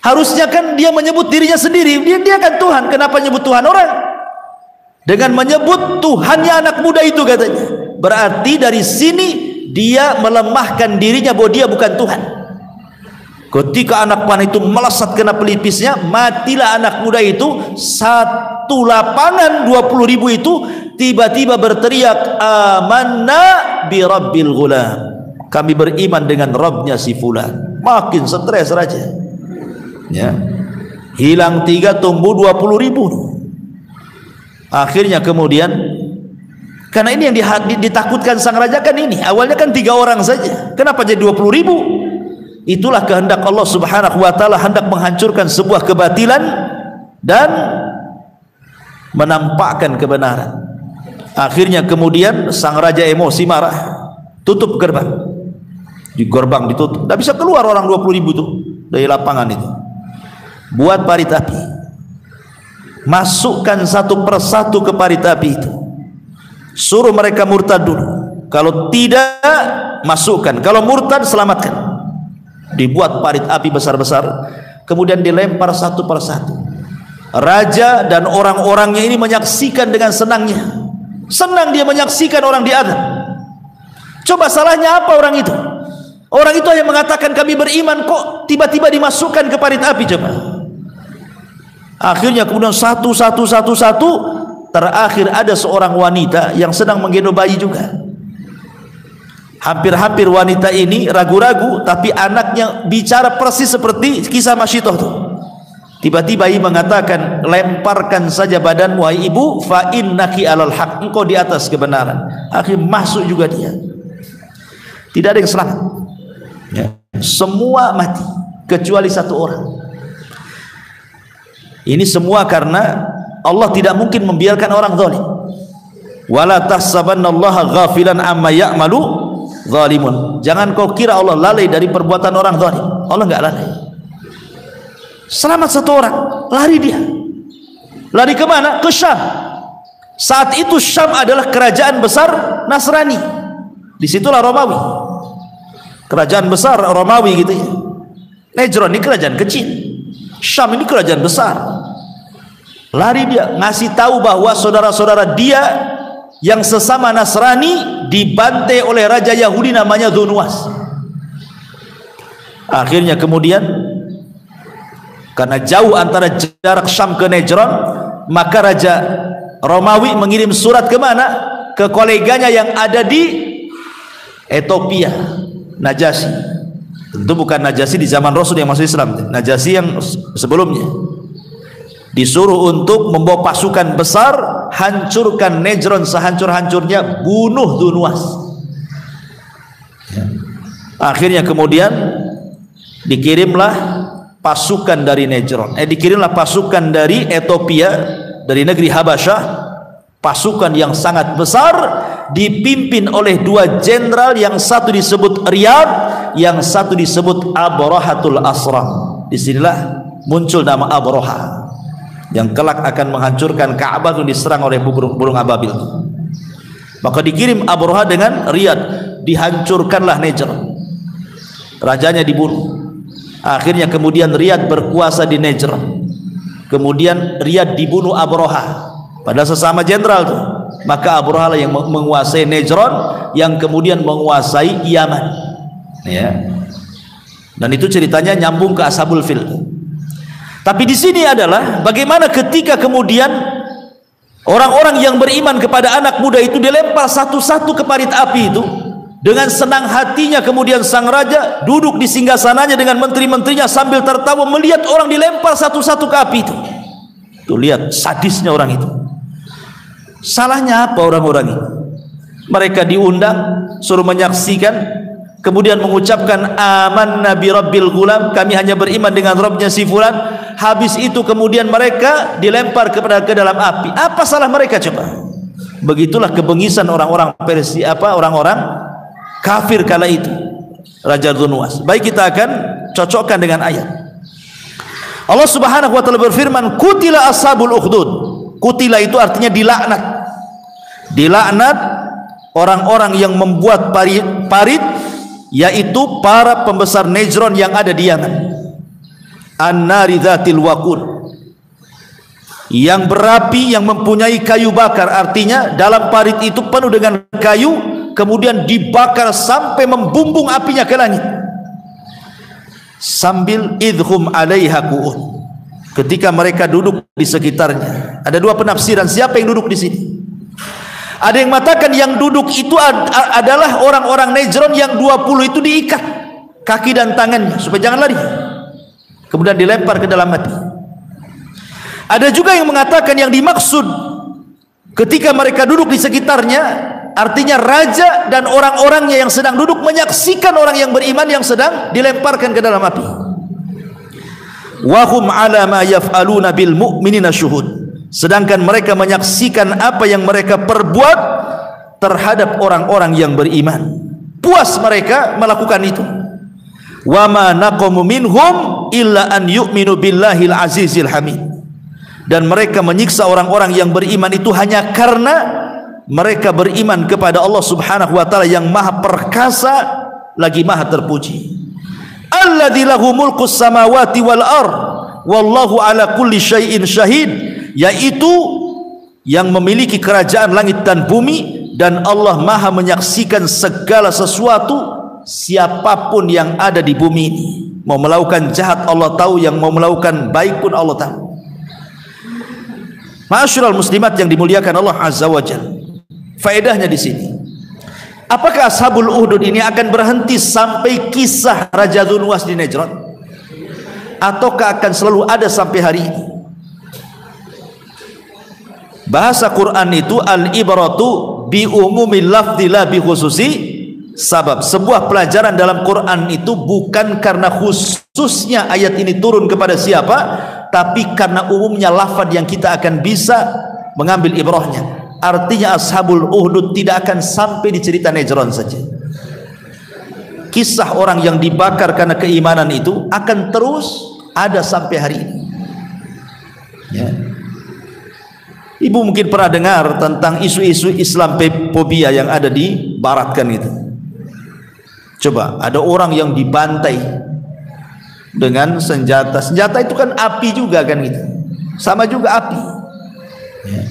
Harusnya kan dia menyebut dirinya sendiri, dia kan Tuhan. Kenapa menyebut Tuhan orang? Dengan menyebut Tuhannya anak muda itu katanya, berarti dari sini dia melemahkan dirinya bahwa dia bukan Tuhan. Ketika anak panah itu melesat kena pelipisnya, matilah anak muda itu. Satu lapangan 20.000 itu tiba-tiba berteriak, amanna bi rabbil ghulam, kami beriman dengan Rabbnya si fulan. Makin stres raja ya. Hilang 3 tumbuh 20.000. Akhirnya kemudian, karena ini yang ditakutkan sang raja kan ini, awalnya kan 3 orang saja, kenapa jadi 20.000? Itulah kehendak Allah subhanahu wa ta'ala, hendak menghancurkan sebuah kebatilan dan menampakkan kebenaran. Akhirnya kemudian sang raja emosi, marah, tutup gerbang. Di gerbang ditutup, tidak bisa keluar orang 20.000 itu dari lapangan itu. Buat parit api, masukkan satu persatu ke parit api itu, suruh mereka murtad dulu. Kalau tidak, masukkan. Kalau murtad, selamatkan. Dibuat parit api besar-besar, kemudian dilempar satu persatu. Raja dan orang-orangnya ini menyaksikan dengan senangnya. Senang dia menyaksikan orang diadab. Coba salahnya apa orang itu? Orang itu hanya mengatakan kami beriman, kok tiba-tiba dimasukkan ke parit api coba. Akhirnya kemudian satu, terakhir ada seorang wanita yang sedang menggendong bayi juga. Hampir-hampir wanita ini ragu-ragu, tapi anaknya bicara persis seperti kisah Masyitoh itu. Tiba-tiba ia mengatakan, lemparkan saja badanmu wahai ibu, fa innaki alal haq, engkau di atas kebenaran. Akhirnya masuk juga dia. Tidak ada yang selamat ya. Semua mati kecuali satu orang. Ini semua karena Allah tidak mungkin membiarkan orang zalim. Wala tahsabannallaha ghafilan amma ya'malu zalimun. Jangan kau kira Allah lalai dari perbuatan orang zalim. Allah enggak lalai. Selamat satu orang, lari dia. Lari ke mana? Ke Syam. Saat itu Syam adalah kerajaan besar Nasrani. Disitulah Romawi. Kerajaan besar Romawi gitu ya. Najran ini kerajaan kecil. Syam ini kerajaan besar. Lari dia, ngasih tahu bahwa saudara-saudara dia yang sesama Nasrani dibantai oleh raja Yahudi namanya Dzunwas. Akhirnya kemudian karena jauh antara jarak Syam ke Najran, maka raja Romawi mengirim surat ke mana? Ke koleganya yang ada di Ethiopia, Najasyi. Tentu bukan Najasyi di zaman Rasul yang masuk Islam, Najasyi yang sebelumnya. Disuruh untuk membawa pasukan besar, hancurkan Najran sehancur-hancurnya, bunuh Dzunwas. Akhirnya kemudian dikirimlah pasukan dari Najran, dikirimlah pasukan dari Ethiopia, dari negeri Habasyah, pasukan yang sangat besar dipimpin oleh dua jenderal, yang satu disebut Riyad, yang satu disebut Abrahatul Asram. Disinilah muncul nama Abraha yang kelak akan menghancurkan Ka'bah yang diserang oleh burung ababil. Maka dikirim Abraha dengan Riyad, dihancurkanlah Najran, rajanya dibunuh. Akhirnya kemudian Riyad berkuasa di Najran. Kemudian Riyad dibunuh Abraha, padahal sesama jenderal tuh. Maka Abraha yang menguasai Najran, yang kemudian menguasai Yaman ya. Dan itu ceritanya nyambung ke Ashabul Fil. Tapi di sini adalah bagaimana ketika kemudian orang-orang yang beriman kepada anak muda itu dilempar satu-satu ke parit api itu. Dengan senang hatinya kemudian sang raja duduk di singgasananya dengan menteri-menterinya sambil tertawa melihat orang dilempar satu-satu ke api itu. Tuh lihat sadisnya orang itu. Salahnya apa orang-orang itu? Mereka diundang suruh menyaksikan, kemudian mengucapkan amanna bi rabbil gulam, kami hanya beriman dengan Rabbnya si fulan. Habis itu kemudian mereka dilempar ke dalam api. Apa salah mereka coba? Begitulah kebengisan orang-orang Persia, orang-orang kafir kala itu, Raja Dzunwas. Baik, kita akan cocokkan dengan ayat. Allah Subhanahu wa taala berfirman, "Qutila ashabul ukhdud." Qutila itu artinya dilaknat. Dilaknat orang-orang yang membuat parit, yaitu para pembesar Najran yang ada di Yaman. An-nari dzatil waqud, yang berapi, yang mempunyai kayu bakar. Artinya dalam parit itu penuh dengan kayu, kemudian dibakar sampai membumbung apinya ke langit. Sambil idhum alaiha qu'ud, ketika mereka duduk di sekitarnya. Ada dua penafsiran siapa yang duduk di sini. Ada yang mengatakan yang duduk itu adalah orang-orang Najran yang 20 itu diikat kaki dan tangannya supaya jangan lari, kemudian dilempar ke dalam api. Ada juga yang mengatakan yang dimaksud ketika mereka duduk di sekitarnya, artinya raja dan orang-orangnya yang sedang duduk menyaksikan orang yang beriman yang sedang dilemparkan ke dalam api. Wa hum ala ma yaf'aluna bil mu'minina syuhud, sedangkan mereka menyaksikan apa yang mereka perbuat terhadap orang-orang yang beriman. Puas mereka melakukan itu. Wa ma naqamu minhum illa an yu'minu billahil azizil hamid, dan mereka menyiksa orang-orang yang beriman itu hanya karena mereka beriman kepada Allah Subhanahu wa taala yang maha perkasa lagi maha terpuji. Alladzi lahu mulkus samawati wal ard wallahu ala kulli syai'in syahid, yaitu yang memiliki kerajaan langit dan bumi, dan Allah maha menyaksikan segala sesuatu siapapun yang ada di bumi ini, mau melakukan jahat Allah tahu, yang mau melakukan baik pun Allah tahu. Ma'asyiral muslimat yang dimuliakan Allah Azza wa Jalla, faedahnya di sini, apakah Ashabul Uhdud ini akan berhenti sampai kisah Raja Dzunwas di Najran, ataukah akan selalu ada sampai hari ini? Bahasa Quran itu al-ibratu bi umumil lafzi la bi khususi sabab. Sebuah pelajaran dalam Quran itu bukan karena khususnya ayat ini turun kepada siapa, tapi karena umumnya lafaz yang kita akan bisa mengambil ibrahnya. Artinya Ashabul Uhdud tidak akan sampai di cerita Najran saja. Kisah orang yang dibakar karena keimanan itu akan terus ada sampai hari ini. Ya. Ibu mungkin pernah dengar tentang isu-isu Islamophobia yang ada di barat kan itu. Coba, ada orang yang dibantai dengan senjata. Senjata itu kan api juga kan gitu. Sama juga api. Ya.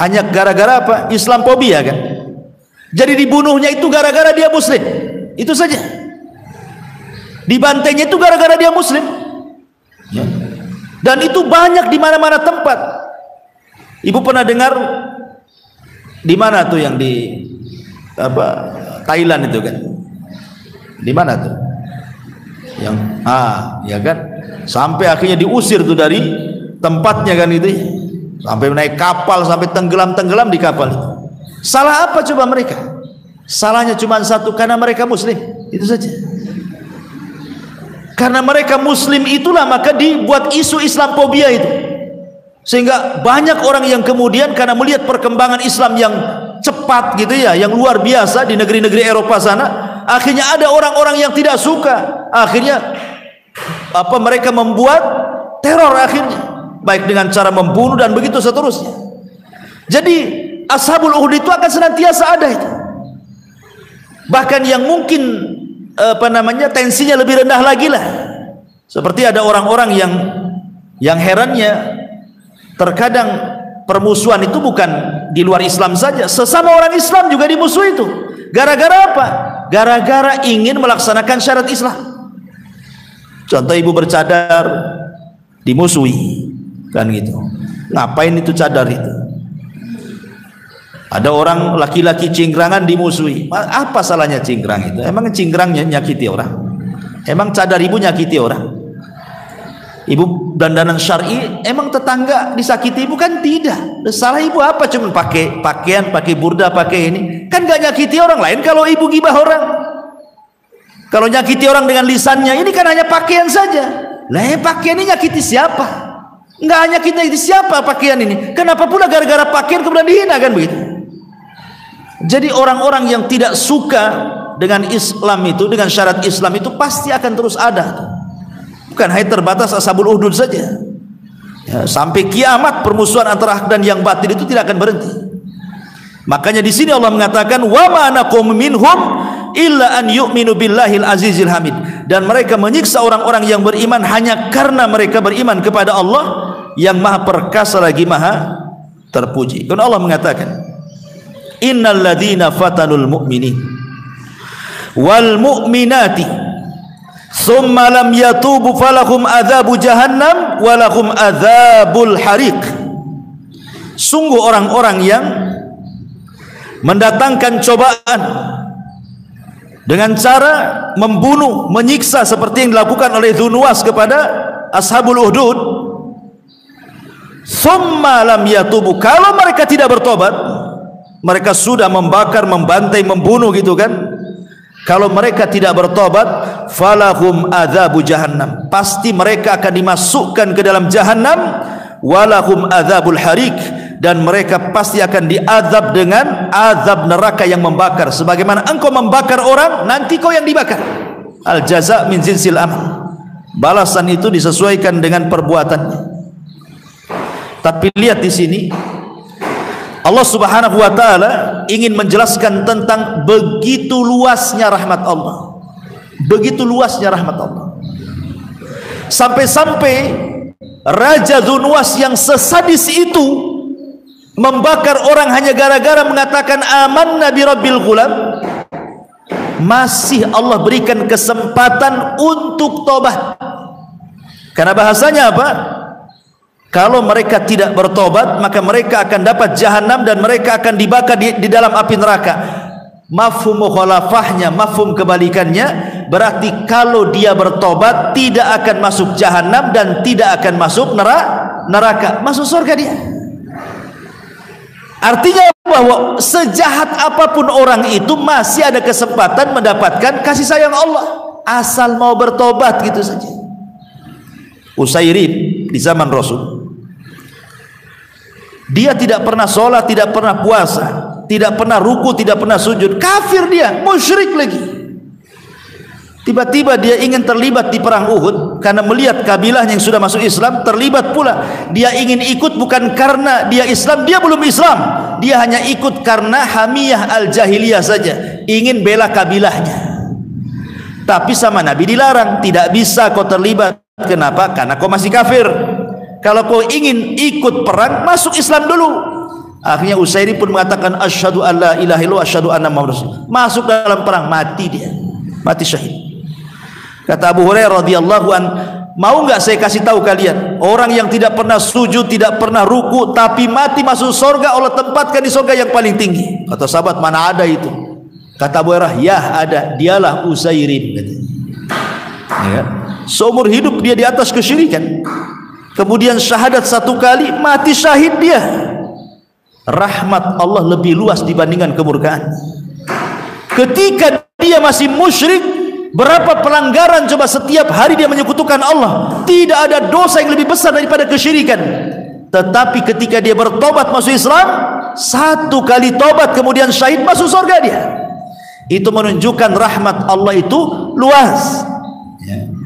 Hanya gara-gara apa? Islamophobia kan. Jadi dibunuhnya itu gara-gara dia muslim. Itu saja. Dibantainya itu gara-gara dia muslim. Ya. Dan itu banyak di mana-mana tempat. Ibu pernah dengar di mana tuh yang di Thailand itu kan? Di mana tuh? Yang ya kan? Sampai akhirnya diusir tuh dari tempatnya kan itu. Sampai naik kapal, sampai tenggelam di kapal itu. Salah apa coba mereka? Salahnya cuma satu, karena mereka muslim. Itu saja. Karena mereka muslim itulah maka dibuat isu Islamophobia itu. Sehingga banyak orang yang kemudian karena melihat perkembangan Islam yang cepat gitu ya, yang luar biasa di negeri-negeri Eropa sana, akhirnya ada orang-orang yang tidak suka. Akhirnya mereka membuat teror akhirnya, baik dengan cara membunuh dan begitu seterusnya. Jadi Ashabul Uhdud itu akan senantiasa ada itu. Bahkan yang mungkin tensinya lebih rendah lagi lah. Seperti ada orang-orang yang herannya, terkadang permusuhan itu bukan di luar Islam saja, sesama orang Islam juga dimusuhi itu. Gara-gara apa? Gara-gara ingin melaksanakan syarat Islam. Contoh, ibu bercadar dimusuhi kan gitu. Ngapain itu cadar itu? Ada orang laki-laki cingkrangan dimusuhi. Apa salahnya cingkrang itu? Emang cingkrangnya nyakiti orang? Emang cadar ibu nyakiti orang? Ibu dandanan syar'i, emang tetangga disakiti ibu kan? Tidak. Salah ibu apa? Cuma pakai pakaian, pakai burda, pakai ini, kan gak nyakiti orang lain. Kalau ibu gibah orang, kalau nyakiti orang dengan lisannya, ini kan hanya pakaian saja. Lah pakaian ini nyakiti siapa? Nggak nyakiti siapa pakaian ini? Kenapa pula gara-gara pakaian kemudian dihina kan begitu? Jadi orang-orang yang tidak suka dengan Islam itu, dengan syarat Islam itu pasti akan terus ada. Bukan hanya terbatas Ashabul Uhdud saja ya, sampai kiamat permusuhan antara hak dan yang batil itu tidak akan berhenti. Makanya di sini Allah mengatakan wa ma naqum minhum illa an yu'minu billahil azizil hamid, dan mereka menyiksa orang-orang yang beriman hanya karena mereka beriman kepada Allah yang maha perkasa lagi maha terpuji. Dan Allah mengatakan innal ladzina fatanul mu'minin wal mu'minati summa lam yatubu falahum adzabu jahannam walahum adzabul hariq. Sungguh orang-orang yang mendatangkan cobaan dengan cara membunuh, menyiksa seperti yang dilakukan oleh Dzunwas kepada Ashabul Uhdud, summa lam yatubu, kalau mereka tidak bertobat, mereka sudah membakar, membantai, membunuh gitu kan. Kalau mereka tidak bertobat, falahum adzabu jahannam, pasti mereka akan dimasukkan ke dalam jahannam, walahum adzabul harik, dan mereka pasti akan diazab dengan azab neraka yang membakar. Sebagaimana engkau membakar orang, nanti kau yang dibakar. Al jaza min jinsil amal, balasan itu disesuaikan dengan perbuatannya. Tapi lihat di sini, Allah Subhanahu wa taala ingin menjelaskan tentang begitu luasnya rahmat Allah. Begitu luasnya rahmat Allah. Sampai-sampai Raja Dzunwas yang sesadis itu membakar orang hanya gara-gara mengatakan amanna bi rabbil ghulam. masih Allah berikan kesempatan untuk tobat. Karena bahasanya apa? Kalau mereka tidak bertobat, maka mereka akan dapat jahanam dan mereka akan dibakar di dalam api neraka. Mafhum mukhalafahnya, mafhum kebalikannya, berarti kalau dia bertobat tidak akan masuk jahanam dan tidak akan masuk neraka, masuk surga dia. Artinya bahwa sejahat apapun orang itu masih ada kesempatan mendapatkan kasih sayang Allah, asal mau bertobat, gitu saja. Usairib di zaman Rasul, dia tidak pernah sholat, tidak pernah puasa, tidak pernah ruku, tidak pernah sujud, kafir dia, musyrik lagi. Tiba-tiba dia ingin terlibat di perang Uhud karena melihat kabilahnya yang sudah masuk Islam terlibat pula. Dia ingin ikut bukan karena dia Islam, dia belum Islam, dia hanya ikut karena hamiyah al-jahiliyah saja, ingin bela kabilahnya. Tapi sama Nabi dilarang, tidak bisa kau terlibat. Kenapa? Karena kau masih kafir. Kalau kau ingin ikut perang, masuk Islam dulu. Akhirnya Usairi pun mengatakan asyhadu alla ilaha illallah asyhadu anna muhammadar rasulullah. Masuk dalam perang, mati dia, mati syahid. Kata Abu Hurairah radhiyallahu an, mau nggak saya kasih tahu kalian, orang yang tidak pernah sujud, tidak pernah ruku, tapi mati masuk surga, Allah tempatkan di surga yang paling tinggi. Kata sahabat, mana ada itu? Kata Abu Hurairah, ya ada, dialah Usairib. Ya, seumur hidup dia di atas kesyirikan, kemudian syahadat satu kali, mati syahid dia. Rahmat Allah lebih luas dibandingkan kemurkaan. Ketika dia masih musyrik, berapa pelanggaran coba setiap hari dia menyekutukan Allah. Tidak ada dosa yang lebih besar daripada kesyirikan. Tetapi ketika dia bertobat masuk Islam, satu kali tobat kemudian syahid, masuk surga dia. Itu menunjukkan rahmat Allah itu luas.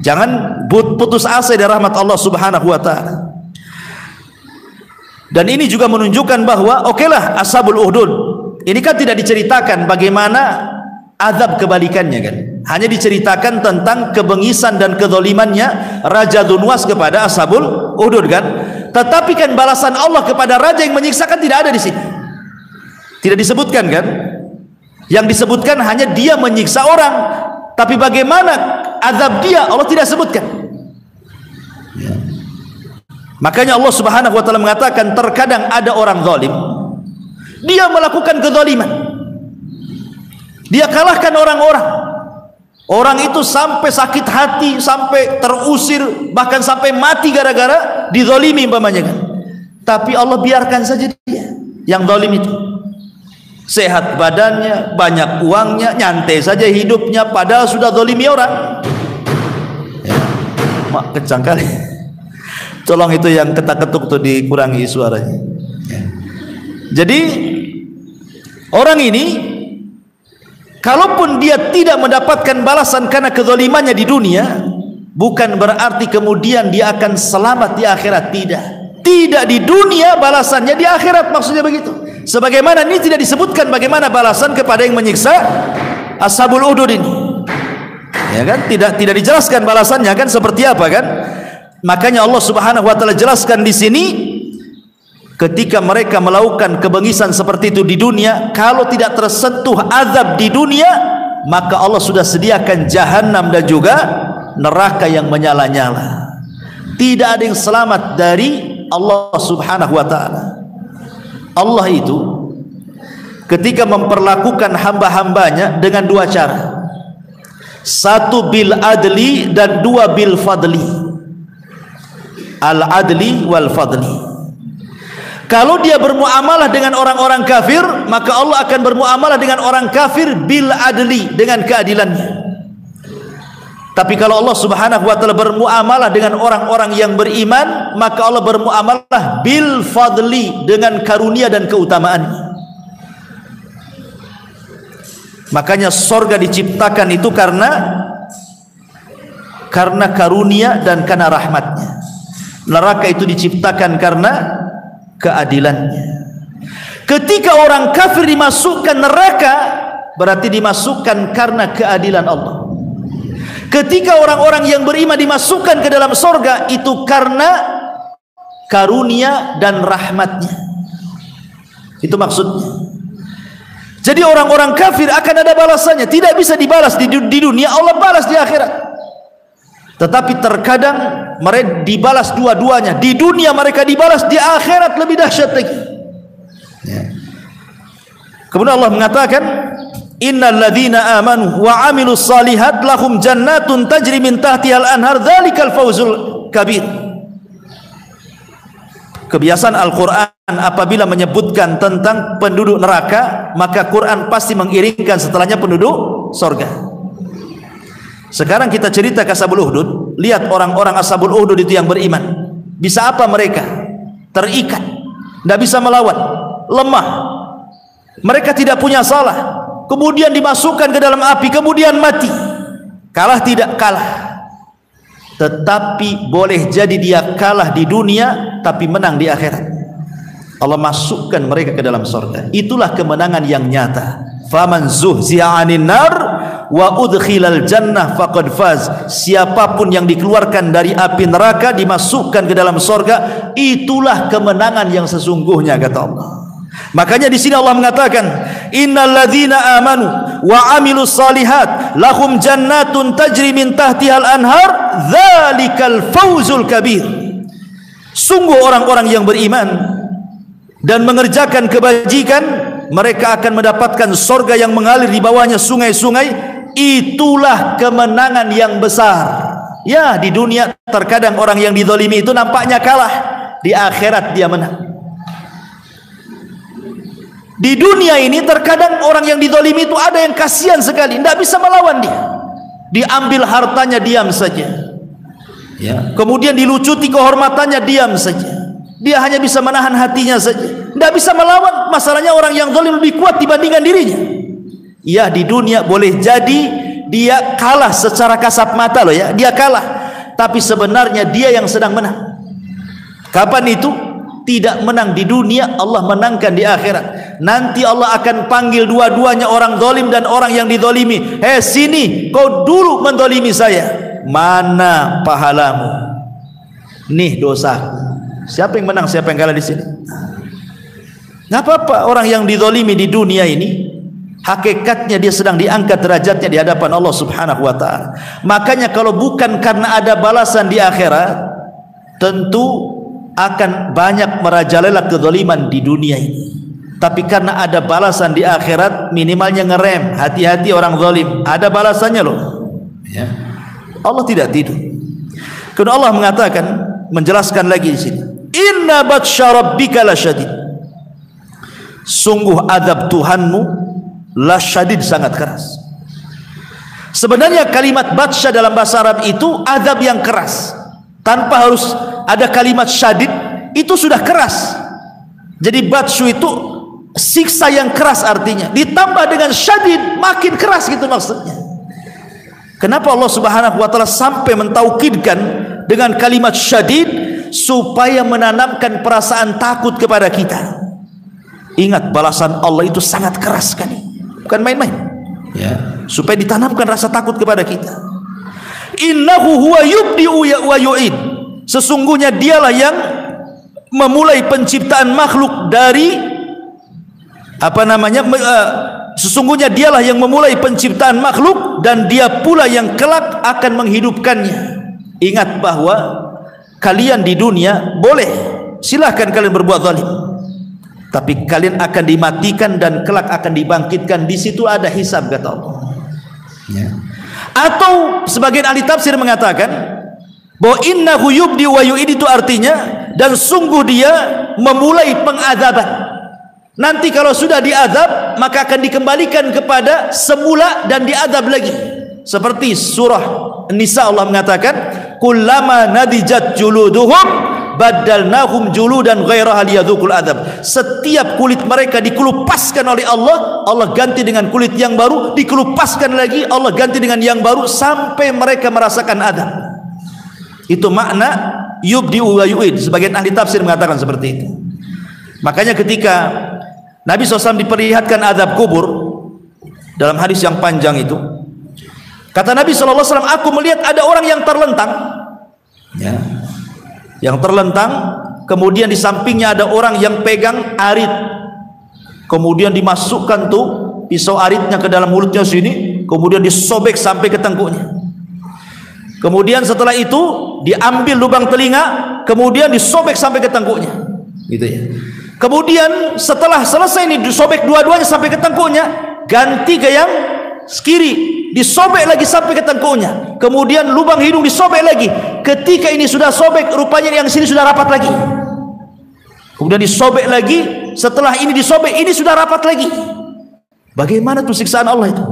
Jangan putus asa dari rahmat Allah Subhanahu wa taala. Dan ini juga menunjukkan bahwa okelah Ashabul Uhdud ini kan tidak diceritakan bagaimana azab kebalikannya kan. Hanya diceritakan tentang kebengisan dan kezalimannya Raja Dunwas kepada Ashabul Uhdud kan. Tetapi kan balasan Allah kepada raja yang menyiksakan tidak ada di sini. Tidak disebutkan kan? Yang disebutkan hanya dia menyiksa orang. Tapi bagaimana azab dia, Allah tidak sebutkan. Ya. Makanya Allah Subhanahu wa taala mengatakan terkadang ada orang zalim, dia melakukan kezaliman, dia kalahkan orang-orang, orang itu sampai sakit hati, sampai terusir, bahkan sampai mati gara-gara dizalimi umpamanya kan. Tapi Allah biarkan saja dia yang zalim itu, sehat badannya, banyak uangnya, nyantai saja hidupnya, padahal sudah zalimi orang. Ya, mak kencang kali. Tolong itu yang ketak-ketuk tuh dikurangi suaranya. Ya. Jadi orang ini, kalaupun dia tidak mendapatkan balasan karena kezalimannya di dunia, bukan berarti kemudian dia akan selamat di akhirat. Tidak di dunia, balasannya di akhirat, maksudnya begitu. Sebagaimana ini tidak disebutkan bagaimana balasan kepada yang menyiksa Ashabul Uhdud ini, ya kan? Tidak dijelaskan balasannya kan seperti apa kan? Makanya Allah Subhanahu wa taala jelaskan di sini, ketika mereka melakukan kebengisan seperti itu di dunia, kalau tidak tersentuh azab di dunia, maka Allah sudah sediakan jahanam dan juga neraka yang menyala-nyala. Tidak ada yang selamat dari Allah Subhanahu wa taala. Allah itu ketika memperlakukan hamba-hambanya dengan dua cara, satu bil adli dan dua bil fadli. Al adli wal fadli. Kalau dia bermuamalah dengan orang-orang kafir, maka Allah akan bermuamalah dengan orang kafir bil adli, dengan keadilannya. Tapi kalau Allah Subhanahu wa taala bermuamalah dengan orang-orang yang beriman, maka Allah bermuamalah bil fadli, dengan karunia dan keutamaannya. Makanya sorga diciptakan itu karena karunia dan karena rahmatnya. Neraka itu diciptakan karena keadilannya. Ketika orang kafir dimasukkan neraka, berarti dimasukkan karena keadilan Allah. Ketika orang-orang yang beriman dimasukkan ke dalam sorga, itu karena karunia dan rahmatnya. Itu maksudnya. Jadi orang-orang kafir akan ada balasannya, tidak bisa dibalas di dunia, Allah balas di akhirat. Tetapi terkadang mereka dibalas dua-duanya. Di dunia mereka dibalas, di akhirat lebih dahsyat lagi. Kemudian Allah mengatakan, innal ladzina amanu wa amilus salihat lahum jannatun tajri min tahtihal anhar dzalikal fawzul kabir. Kebiasaan Al-Quran apabila menyebutkan tentang penduduk neraka, maka Quran pasti mengiringkan setelahnya penduduk sorga. Sekarang kita cerita ke Ashabul Uhdud. Lihat orang-orang Ashabul Uhdud itu yang beriman. Bisa apa mereka? Terikat, tidak bisa melawan, lemah. Mereka tidak punya salah, kemudian dimasukkan ke dalam api, kemudian mati. Kalah tidak? Kalah. Tetapi boleh jadi dia kalah di dunia tapi menang di akhirat. Allah masukkan mereka ke dalam surga. Itulah kemenangan yang nyata. Faman zuhzi'a 'anil nar wa udkhilal jannah faqad faz. Siapapun yang dikeluarkan dari api neraka dimasukkan ke dalam surga, itulah kemenangan yang sesungguhnya, kata Allah. Makanya di sini Allah mengatakan, innal ladzina amanu wa amilus salihat lahum jannatun tajri min tahtihal anhar dzalikal fawzul kabir. Sungguh orang-orang yang beriman dan mengerjakan kebajikan, mereka akan mendapatkan surga yang mengalir di bawahnya sungai-sungai. Itulah kemenangan yang besar. Ya, di dunia terkadang orang yang dizalimi itu nampaknya kalah, di akhirat dia menang. Di dunia ini terkadang orang yang dizalimi itu ada yang kasihan sekali, tidak bisa melawan dia. Diambil hartanya, diam saja. Ya. Kemudian dilucuti kehormatannya, diam saja. Dia hanya bisa menahan hatinya saja, tidak bisa melawan. Masalahnya orang yang zalim lebih kuat dibandingkan dirinya. Ya, di dunia boleh jadi dia kalah secara kasat mata loh ya, dia kalah. Tapi sebenarnya dia yang sedang menang. Kapan itu? Tidak menang di dunia, Allah menangkan di akhirat. Nanti Allah akan panggil dua-duanya, orang zalim dan orang yang dizalimi. Hei sini, kau dulu menzalimi saya. Mana pahalamu? Nih dosaku. Siapa yang menang, siapa yang kalah di sini? Nggak apa-apa orang yang dizalimi di dunia ini, hakikatnya dia sedang diangkat derajatnya di hadapan Allah Subhanahu wa taala. Makanya kalau bukan karena ada balasan di akhirat, tentu akan banyak merajalela kezaliman di dunia ini. Tapi karena ada balasan di akhirat, minimalnya ngerem. Hati-hati orang zalim, ada balasannya loh ya. Allah tidak tidur. Karena Allah mengatakan, menjelaskan lagi di sini, inna batsya rabbika lasyadid. Sungguh azab Tuhanmu lasyadid, sangat keras. Sebenarnya kalimat batsya dalam bahasa Arab itu azab yang keras. Tanpa harus ada kalimat syadid, itu sudah keras. Jadi batsyu itu siksa yang keras artinya, ditambah dengan syadid, makin keras gitu maksudnya. Kenapa Allah Subhanahu wa taala sampai mentaukidkan dengan kalimat syadid? Supaya menanamkan perasaan takut kepada kita. Ingat, balasan Allah itu sangat keras sekali, bukan main-main ya. Supaya ditanamkan rasa takut kepada kita. Innahu huwa yubdi'u wa yu'id. Sesungguhnya dialah yang memulai penciptaan makhluk dari sesungguhnya dialah yang memulai penciptaan makhluk, dan dia pula yang kelak akan menghidupkannya. Ingat bahwa kalian di dunia boleh, silahkan kalian berbuat zalim, tapi kalian akan dimatikan dan kelak akan dibangkitkan. Di situ ada hisab, kata Allah ya. Atau sebagian ahli tafsir mengatakan bahwa innahu yubdi wa yu'id itu artinya, dan sungguh dia memulai pengazaban. Nanti kalau sudah diazab, maka akan dikembalikan kepada semula dan diazab lagi. Seperti surah Nisa Allah mengatakan, kullama nadijat juluduhum badalnahum juludan ghairaha liyadzuqul adzab. Setiap kulit mereka dikelupaskan oleh Allah, Allah ganti dengan kulit yang baru, dikelupaskan lagi, Allah ganti dengan yang baru, sampai mereka merasakan adzab. Itu makna yubdi wa yu'id. Sebagian ahli tafsir mengatakan seperti itu. Makanya ketika Nabi SAW diperlihatkan azab kubur dalam hadis yang panjang itu, kata Nabi SAW, aku melihat ada orang yang terlentang ya, yang terlentang, kemudian di sampingnya ada orang yang pegang arit, kemudian dimasukkan tuh pisau aritnya ke dalam mulutnya sini, kemudian disobek sampai ke tengkuknya. Kemudian setelah itu diambil lubang telinga, kemudian disobek sampai ke tengkuknya, gitu ya. Kemudian setelah selesai ini disobek dua-duanya sampai ke tengkuknya, ganti ke yang kiri, disobek lagi sampai ke tengkuknya. Kemudian lubang hidung disobek lagi. Ketika ini sudah sobek, rupanya yang sini sudah rapat lagi. Kemudian disobek lagi, setelah ini disobek, ini sudah rapat lagi. Bagaimana tuh siksaan Allah itu?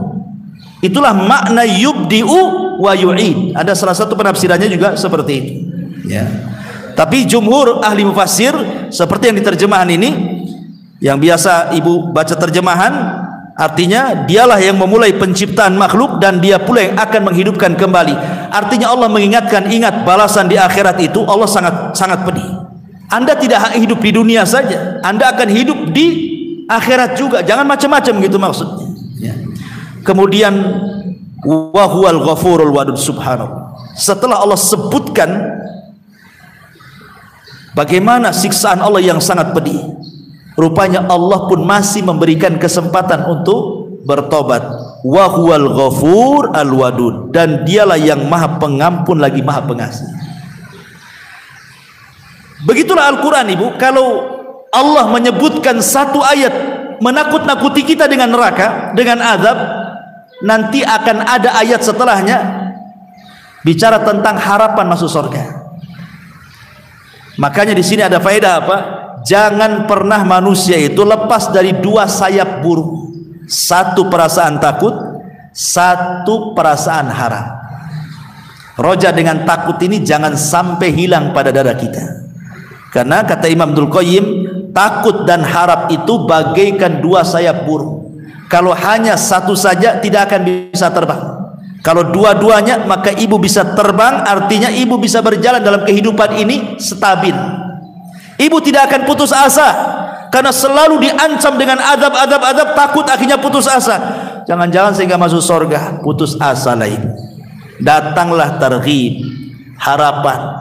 Itulah makna yubdi'u wa yu'id. Ada salah satu penafsirannya juga seperti itu, ya. Tapi jumhur ahli mufassir seperti yang diterjemahan ini, yang biasa ibu baca terjemahan, artinya dialah yang memulai penciptaan makhluk dan dia pula yang akan menghidupkan kembali. Artinya Allah mengingatkan, ingat balasan di akhirat itu Allah sangat pedih. Anda tidak hidup di dunia saja, Anda akan hidup di akhirat juga. Jangan macam-macam gitu maksudnya, ya. Kemudian wa huwal ghafurul wadud subhanahu. Setelah Allah sebutkan bagaimana siksaan Allah yang sangat pedih, rupanya Allah pun masih memberikan kesempatan untuk bertobat. Wa huwal ghafur al wadud, dan dialah yang maha pengampun lagi maha pengasih. Begitulah Al-Quran, ibu. Kalau Allah menyebutkan satu ayat menakut-nakuti kita dengan neraka, dengan azab, nanti akan ada ayat setelahnya bicara tentang harapan masuk surga. Makanya di sini ada faedah apa? Jangan pernah manusia itu lepas dari dua sayap burung. Satu perasaan takut, satu perasaan harap. Roja dengan takut ini jangan sampai hilang pada dada kita. Karena kata Imam Ibnul Qayyim, takut dan harap itu bagaikan dua sayap burung. Kalau hanya satu saja tidak akan bisa terbang. Kalau dua-duanya maka ibu bisa terbang, artinya ibu bisa berjalan dalam kehidupan ini stabil. Ibu tidak akan putus asa karena selalu diancam dengan adab, takut akhirnya putus asa. Jangan-jangan sehingga masuk surga, putus asa lah ibu. Datanglah targhib, harapan,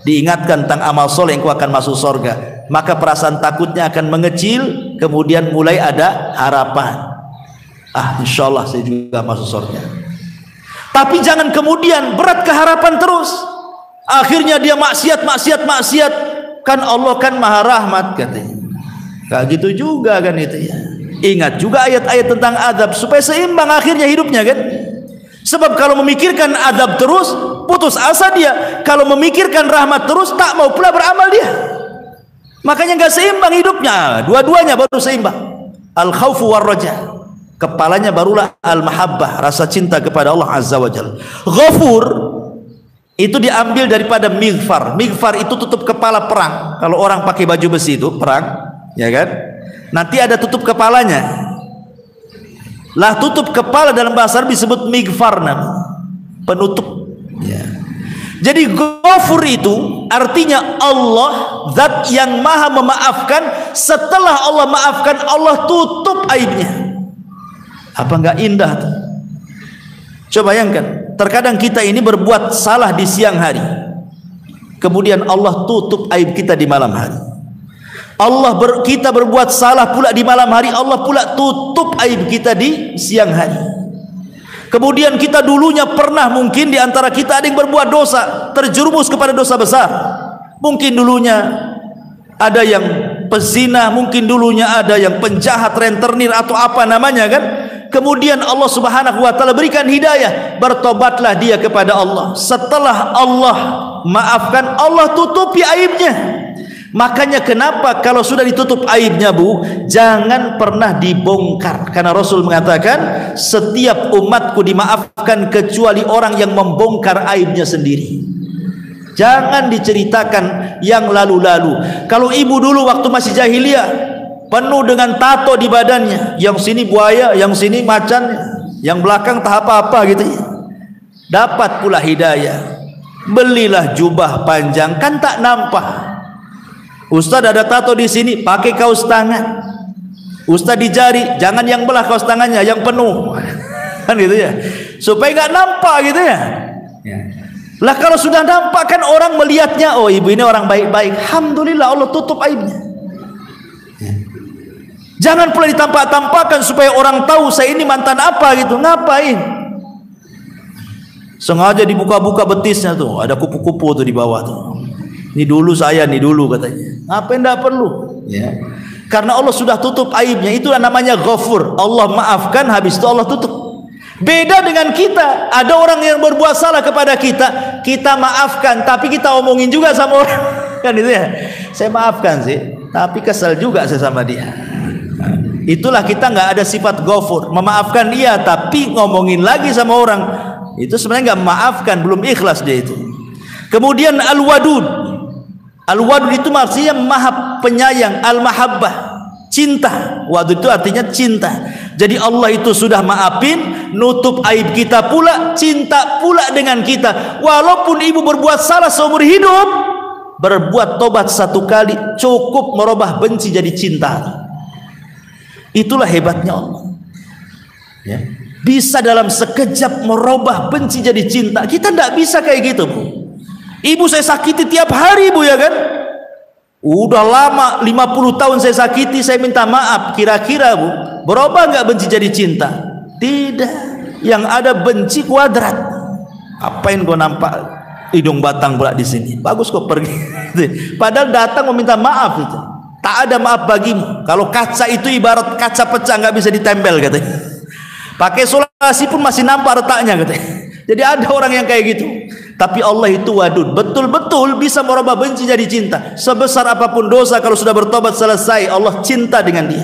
diingatkan tentang amal soleh engkau akan masuk surga, maka perasaan takutnya akan mengecil, kemudian mulai ada harapan. Insyaallah saya juga masuk surga. Tapi jangan kemudian berat keharapan terus, akhirnya dia maksiat, kan Allah kan maha rahmat katanya. Gak gitu juga kan itu ya. Ingat juga ayat-ayat tentang adab supaya seimbang akhirnya hidupnya kan. Sebab kalau memikirkan adab terus, putus asa dia. Kalau memikirkan rahmat terus, tak mau pula beramal dia. Makanya gak seimbang hidupnya. Dua-duanya baru seimbang. Al-khawfu war-raja. Kepalanya barulah al-mahabbah, rasa cinta kepada Allah Azza wa Jalla. Ghafur itu diambil daripada mighfar. Mighfar itu tutup kepala perang. Kalau orang pakai baju besi itu perang, ya kan? Nanti ada tutup kepalanya. Lah tutup kepala dalam bahasa Arab disebut mighfar, penutup, ya. Jadi Ghafur itu artinya Allah, zat yang maha memaafkan. Setelah Allah maafkan, Allah tutup aibnya. Apa enggak indah tuh? Coba bayangkan, terkadang kita ini berbuat salah di siang hari, kemudian Allah tutup aib kita di malam hari. Kita berbuat salah pula di malam hari, Allah pula tutup aib kita di siang hari. Kemudian kita dulunya pernah mungkin di antara kita ada yang berbuat dosa, terjerumus kepada dosa besar. Mungkin dulunya ada yang pezina, mungkin dulunya ada yang penjahat, rentenir atau apa namanya kan. Kemudian Allah Subhanahu wa taala berikan hidayah, bertobatlah dia kepada Allah. Setelah Allah maafkan, Allah tutupi aibnya. Makanya kenapa kalau sudah ditutup aibnya, Bu, jangan pernah dibongkar. Karena Rasul mengatakan, setiap umatku dimaafkan kecuali orang yang membongkar aibnya sendiri. Jangan diceritakan yang lalu-lalu. Kalau ibu dulu waktu masih jahiliyah penuh dengan tato di badannya, yang sini buaya, yang sini macan, yang belakang tak apa-apa gitu ya. Dapat pula hidayah, belilah jubah panjang, kan tak nampak. Ustaz ada tato di sini, pakai kaos tangan. Ustaz di jari, jangan yang belah kaos tangannya, yang penuh. Kan gitu ya, supaya nggak nampak gitu ya. Lah kalau sudah nampak kan orang melihatnya, oh ibu ini orang baik-baik. Alhamdulillah Allah tutup aibnya. Jangan pula ditampak-tampakkan supaya orang tahu saya ini mantan apa gitu. Ngapain? Sengaja dibuka-buka betisnya tuh, ada kupu-kupu tuh di bawah tuh. Ini dulu saya, ini dulu katanya. Ngapain? Enggak perlu, ya. Karena Allah sudah tutup aibnya. Itulah namanya Ghafur. Allah maafkan, habis itu Allah tutup. Beda dengan kita. Ada orang yang berbuat salah kepada kita, kita maafkan, tapi kita omongin juga sama orang. Kan itu ya. Saya maafkan sih, tapi kesal juga saya sama dia. Nah, itulah kita nggak ada sifat Ghafur. Memaafkan dia, tapi ngomongin lagi sama orang. Itu sebenarnya nggak memaafkan, belum ikhlas dia itu. Kemudian Al-Wadud. Al-Wadud itu maksudnya maha penyayang, al-mahabbah, cinta. Wadud itu artinya cinta. Jadi Allah itu sudah maafin, nutup aib kita pula, cinta pula dengan kita. Walaupun ibu berbuat salah seumur hidup, berbuat tobat satu kali cukup merubah benci jadi cinta. Itulah hebatnya Allah, ya. Bisa dalam sekejap merubah benci jadi cinta. Kita tidak bisa kayak gitu, Bu. Ibu saya sakiti tiap hari, Bu, ya kan? Udah lama, 50 tahun saya sakiti, saya minta maaf. Kira-kira, Bu, berubah nggak benci jadi cinta? Tidak. Yang ada benci kuadrat. Apain kau nampak hidung batang pula di sini? Bagus kau pergi. Padahal datang meminta maaf itu. Tak ada maaf bagimu. Kalau kaca itu ibarat kaca pecah, nggak bisa ditempel katanya. Pakai solasi pun masih nampak retaknya katanya. Jadi ada orang yang kayak gitu. Tapi Allah itu Wadud, betul-betul bisa merubah benci jadi cinta. Sebesar apapun dosa, kalau sudah bertobat selesai, Allah cinta dengan dia.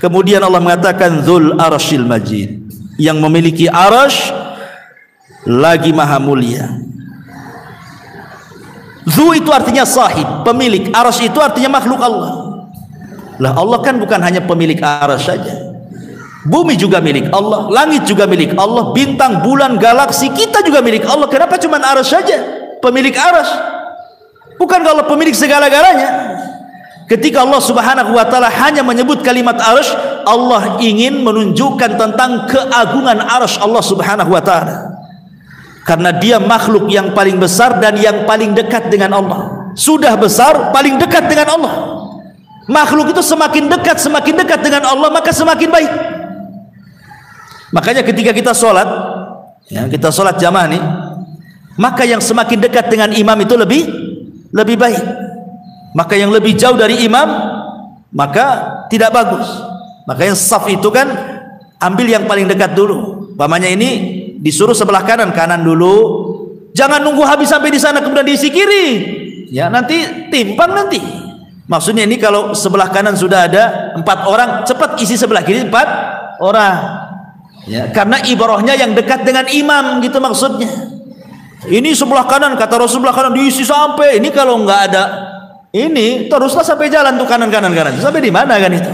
Kemudian Allah mengatakan Dzul Arsyil Majid, yang memiliki arasy lagi maha mulia. Dzu itu artinya sahib, pemilik. Arasy itu artinya makhluk Allah. Lah Allah kan bukan hanya pemilik arasy saja. Bumi juga milik Allah, langit juga milik Allah, bintang, bulan, galaksi, kita juga milik Allah. Kenapa cuma arasy saja? Pemilik arasy. Bukan Allah pemilik segala-galanya. Ketika Allah Subhanahu wa taala hanya menyebut kalimat arasy, Allah ingin menunjukkan tentang keagungan arasy Allah Subhanahu wa taala. Karena dia makhluk yang paling besar dan yang paling dekat dengan Allah. Sudah besar, paling dekat dengan Allah. Makhluk itu semakin dekat dengan Allah, maka semakin baik. Makanya ketika kita sholat, ya, kita sholat jamaah nih, maka yang semakin dekat dengan imam itu lebih baik. Maka yang lebih jauh dari imam, maka tidak bagus. Makanya saf itu kan ambil yang paling dekat dulu. Umpamanya ini disuruh sebelah kanan dulu. Jangan nunggu habis sampai di sana kemudian diisi kiri. Ya, nanti timpang nanti. Maksudnya ini kalau sebelah kanan sudah ada 4 orang, cepat isi sebelah kiri 4 orang. Ya, karena ibarahnya yang dekat dengan imam gitu maksudnya. Ini sebelah kanan, kata Rasul, sebelah kanan diisi sampai. Ini kalau nggak ada ini teruslah sampai jalan tuh kanan. Sampai di mana kan itu?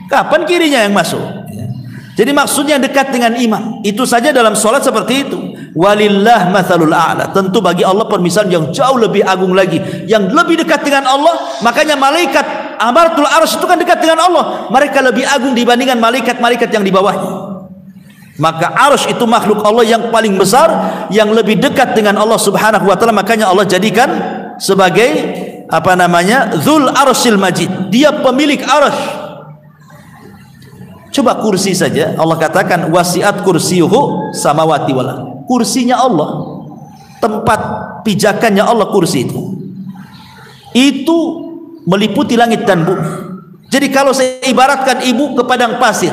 Kapan kirinya yang masuk? Ya. Jadi maksudnya dekat dengan imam. Itu saja dalam sholat seperti itu. Walillah matsalul a'la. Tentu bagi Allah permisalan yang jauh lebih agung lagi, yang lebih dekat dengan Allah. Makanya malaikat Amaratul Arsy itu kan dekat dengan Allah. Mereka lebih agung dibandingkan malaikat-malaikat yang di bawahnya. Maka arsy itu makhluk Allah yang paling besar, yang lebih dekat dengan Allah Subhanahu wa taala. Makanya Allah jadikan sebagai apa namanya? Dzul Arsyil Majid. Dia pemilik arsy. Coba kursi saja, Allah katakan wasi'at kursiyuhu samawati wal ardh. Kursinya Allah, tempat pijakannya Allah kursi itu meliputi langit dan bumi. Jadi kalau saya ibaratkan ibu ke padang pasir,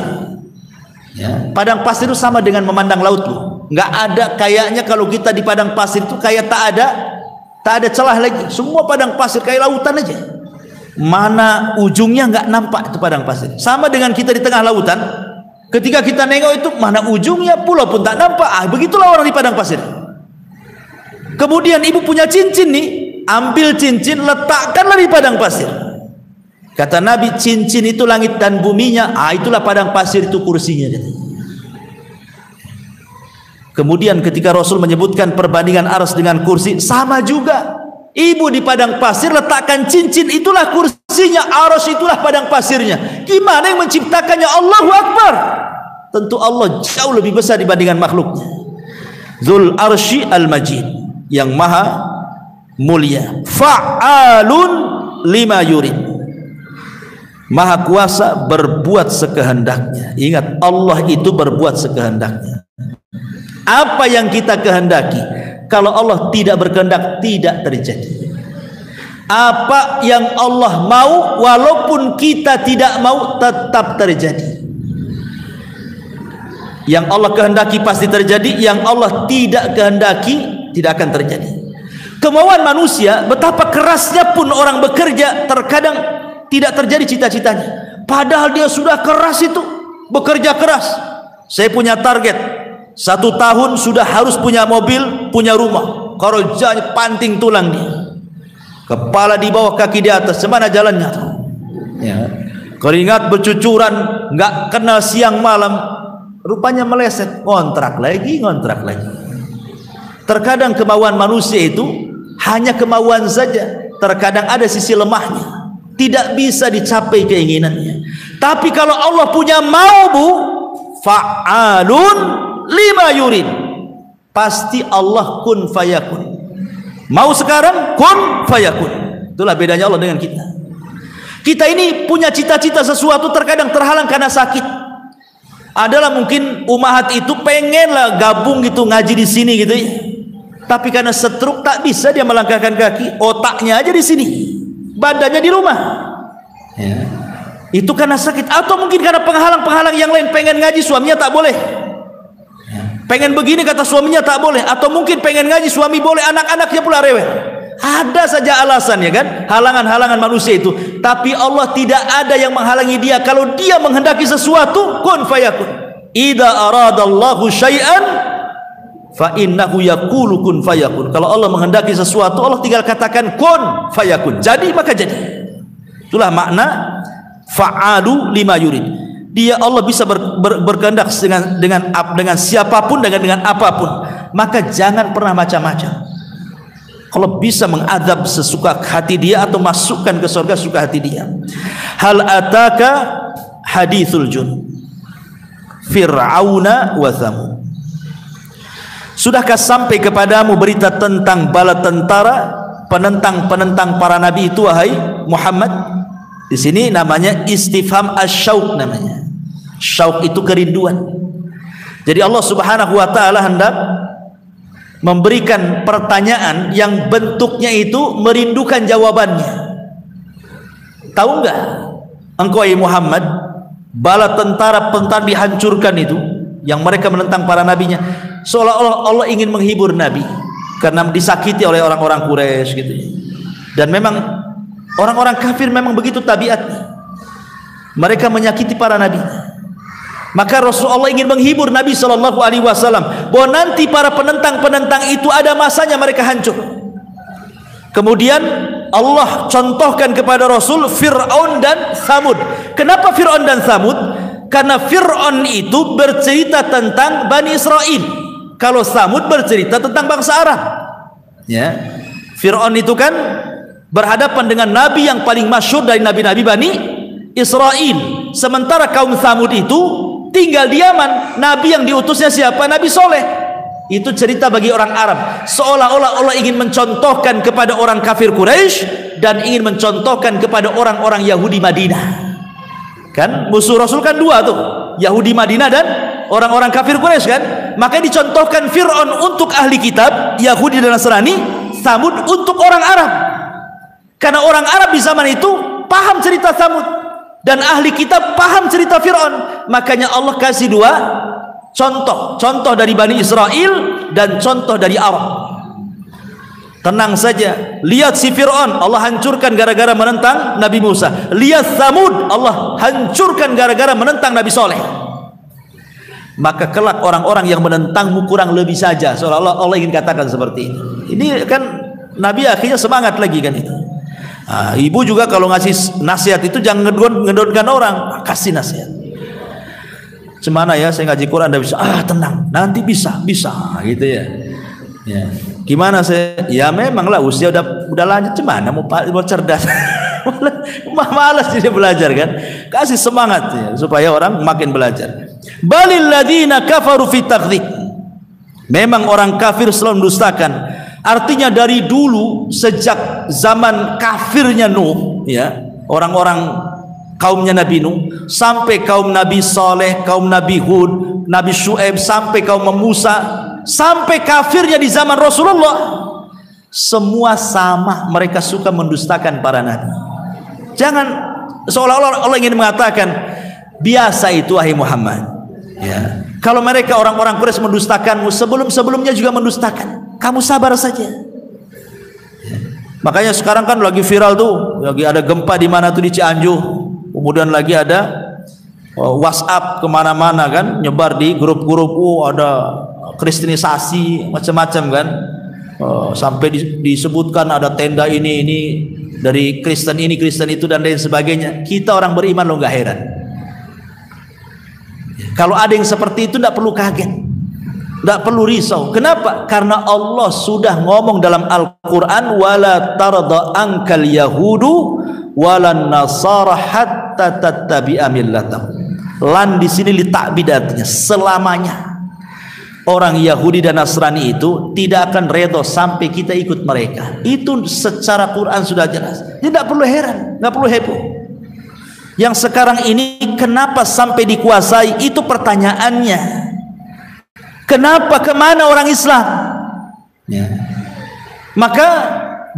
ya, padang pasir itu sama dengan memandang laut loh. Nggak ada kayaknya kalau kita di padang pasir itu kayak tak ada celah lagi. Semua padang pasir kayak lautan aja. Mana ujungnya nggak nampak itu padang pasir. Sama dengan kita di tengah lautan. Ketika kita nengok itu mana ujungnya, pulau pun tak nampak. Begitulah orang di padang pasir. Kemudian ibu punya cincin nih, ambil cincin, letakkanlah di padang pasir. Kata Nabi, cincin itu langit dan buminya. Itulah padang pasir itu kursinya. Kemudian ketika Rasul menyebutkan perbandingan arsy dengan kursi, sama juga. Ibu di padang pasir letakkan cincin, itulah kursinya. Arsy itulah padang pasirnya. Gimana yang menciptakannya? Allahu Akbar. Tentu Allah jauh lebih besar dibandingkan makhluknya. Dzul Arsy Al-Majid, yang maha mulia. Fa'alun lima yurid, Maha kuasa berbuat sekehendaknya. Ingat, Allah itu berbuat sekehendaknya. Apa yang kita kehendaki, kalau Allah tidak berkehendak, tidak terjadi. Apa yang Allah mau, walaupun kita tidak mau, tetap terjadi. Yang Allah kehendaki pasti terjadi, yang Allah tidak kehendaki tidak akan terjadi. Kemauan manusia, betapa kerasnya pun orang bekerja, terkadang tidak terjadi cita-citanya. Padahal dia sudah keras itu, bekerja keras. Saya punya target 1 tahun sudah harus punya mobil, punya rumah. Kerjanya panting tulang dia, kepala di bawah, kaki di atas. Semana jalannya tuh? Ya. Keringat bercucuran, nggak kenal siang malam. Rupanya meleset, ngontrak lagi. Terkadang kemauan manusia itu hanya kemauan saja. Terkadang ada sisi lemahnya, tidak bisa dicapai keinginannya. Tapi kalau Allah punya mau, bu, fa'alun lima yurid, pasti Allah kun fayakun. Mau sekarang, kun fayakun. Itulah bedanya Allah dengan kita. Kita ini punya cita-cita sesuatu, terkadang terhalang karena sakit. Adalah mungkin umahat itu pengenlah gabung gitu, ngaji di sini gitu ya. Tapi karena stroke tak bisa dia melangkahkan kaki, otaknya aja di sini, badannya di rumah. Ya. Itu karena sakit, atau mungkin karena penghalang-penghalang yang lain. Pengen ngaji, suaminya tak boleh. Ya. Pengen begini, kata suaminya tak boleh. Atau mungkin pengen ngaji, suami boleh, anak-anaknya pula rewel. Ada saja alasan, ya kan? Halangan-halangan manusia itu. Tapi Allah tidak ada yang menghalangi dia. Kalau dia menghendaki sesuatu, kun fayakun. Idza aradallahu syai'an fa innahu yaqulu kun fayakun. Kalau Allah menghendaki sesuatu, Allah tinggal katakan kun fayakun. Jadi maka jadi. Itulah makna fa'alu lima yurid. Dia, Allah bisa berkehendak dengan siapapun, dengan apapun. Maka jangan pernah macam-macam. Kalau bisa mengadab sesuka hati dia, atau masukkan ke surga suka hati dia. Hal ataka hadithul jun Fir'auna wa Thamud. Sudahkah sampai kepadamu berita tentang bala tentara penentang para nabi itu, wahai Muhammad? Di sini namanya istifham asy-syauq namanya. Syauq itu kerinduan. Jadi Allah Subhanahu wa taala hendak memberikan pertanyaan yang bentuknya itu merindukan jawabannya. Tahu enggak engkau ya Muhammad, bala tentara dihancurkan itu, yang mereka menentang para nabinya, seolah-olah Allah ingin menghibur nabi karena disakiti oleh orang-orang Quraisy gitu. Dan memang orang-orang kafir memang begitu tabiatnya, mereka menyakiti para nabi. Maka Rasulullah ingin menghibur Nabi Shallallahu Alaihi Wasallam bahwa nanti para penentang itu ada masanya mereka hancur. Kemudian Allah contohkan kepada Rasul Fir'aun dan Thamud. Kenapa Fir'aun dan Thamud? Karena Fir'aun itu bercerita tentang Bani Israel, kalau Thamud bercerita tentang bangsa Arab. Ya, Fir'aun itu kan berhadapan dengan nabi yang paling masyhur dari nabi-nabi Bani Israel. Sementara kaum Thamud itu tinggal di Yaman. Nabi yang diutusnya siapa? Nabi Soleh. Itu cerita bagi orang Arab. Seolah-olah Allah ingin mencontohkan kepada orang kafir Quraisy dan ingin mencontohkan kepada orang-orang Yahudi Madinah. Kan musuh Rasul kan dua tuh, Yahudi Madinah dan orang-orang kafir Quraisy kan. Maka dicontohkan Fir'aun untuk ahli kitab Yahudi dan Nasrani, Thamud untuk orang Arab. Karena orang Arab di zaman itu paham cerita Thamud, dan ahli kitab paham cerita Fir'aun. Makanya Allah kasih dua contoh dari Bani Israel dan contoh dari Arab. Tenang saja, lihat si Fir'aun, Allah hancurkan gara-gara menentang Nabi Musa. Lihat Thamud, Allah hancurkan gara-gara menentang Nabi Soleh. Maka kelak orang-orang yang menentangmu kurang lebih saja, seolah-olah Allah ingin katakan seperti ini. Ini kan Nabi akhirnya semangat lagi kan itu. Nah, ibu juga kalau ngasih nasihat itu jangan ngedonkan orang, kasih nasihat. Cemana ya, saya ngaji Quran tidak bisa. Tenang, nanti bisa gitu ya. Ya. Gimana saya? Ya memanglah usia udah lanjut, cemana mau cerdas. Malas dia belajar kan. Kasih semangat ya, supaya orang makin belajar. Balil ladina kafaru fi takdzib. Memang orang kafir selalu mendustakan. Artinya dari dulu, sejak zaman kafirnya Nuh, ya, orang-orang kaumnya Nabi Nuh, sampai kaum Nabi Saleh, kaum Nabi Hud, Nabi Syuaib, sampai kaum Musa, sampai kafirnya di zaman Rasulullah, semua sama, mereka suka mendustakan para nabi. Jangan seolah-olah Allah ingin mengatakan biasa itu wahai Muhammad, ya. Kalau mereka orang-orang Quraisy mendustakanmu, sebelum-sebelumnya juga mendustakan, kamu sabar saja. Makanya sekarang kan lagi viral tuh, lagi ada gempa di mana tuh, di Cianjur. Kemudian lagi ada WhatsApp kemana-mana kan, nyebar di grup-grup, ada kristenisasi macam-macam kan. Sampai disebutkan ada tenda ini dari Kristen ini, Kristen itu, dan lain sebagainya. Kita orang beriman lo nggak heran. Kalau ada yang seperti itu tidak perlu kaget, tidak perlu risau. Kenapa? Karena Allah sudah ngomong dalam Al-Quran, wala tarda ankal yahudu walan nasara hatta tattabi'a millatahum. Lan di sini li ta'bid, artinya selamanya orang Yahudi dan Nasrani itu tidak akan redha sampai kita ikut mereka. Itu secara Quran sudah jelas. Tidak perlu heran, tidak perlu heboh. Yang sekarang ini kenapa sampai dikuasai, itu pertanyaannya. Kenapa, kemana orang Islam? Ya. Maka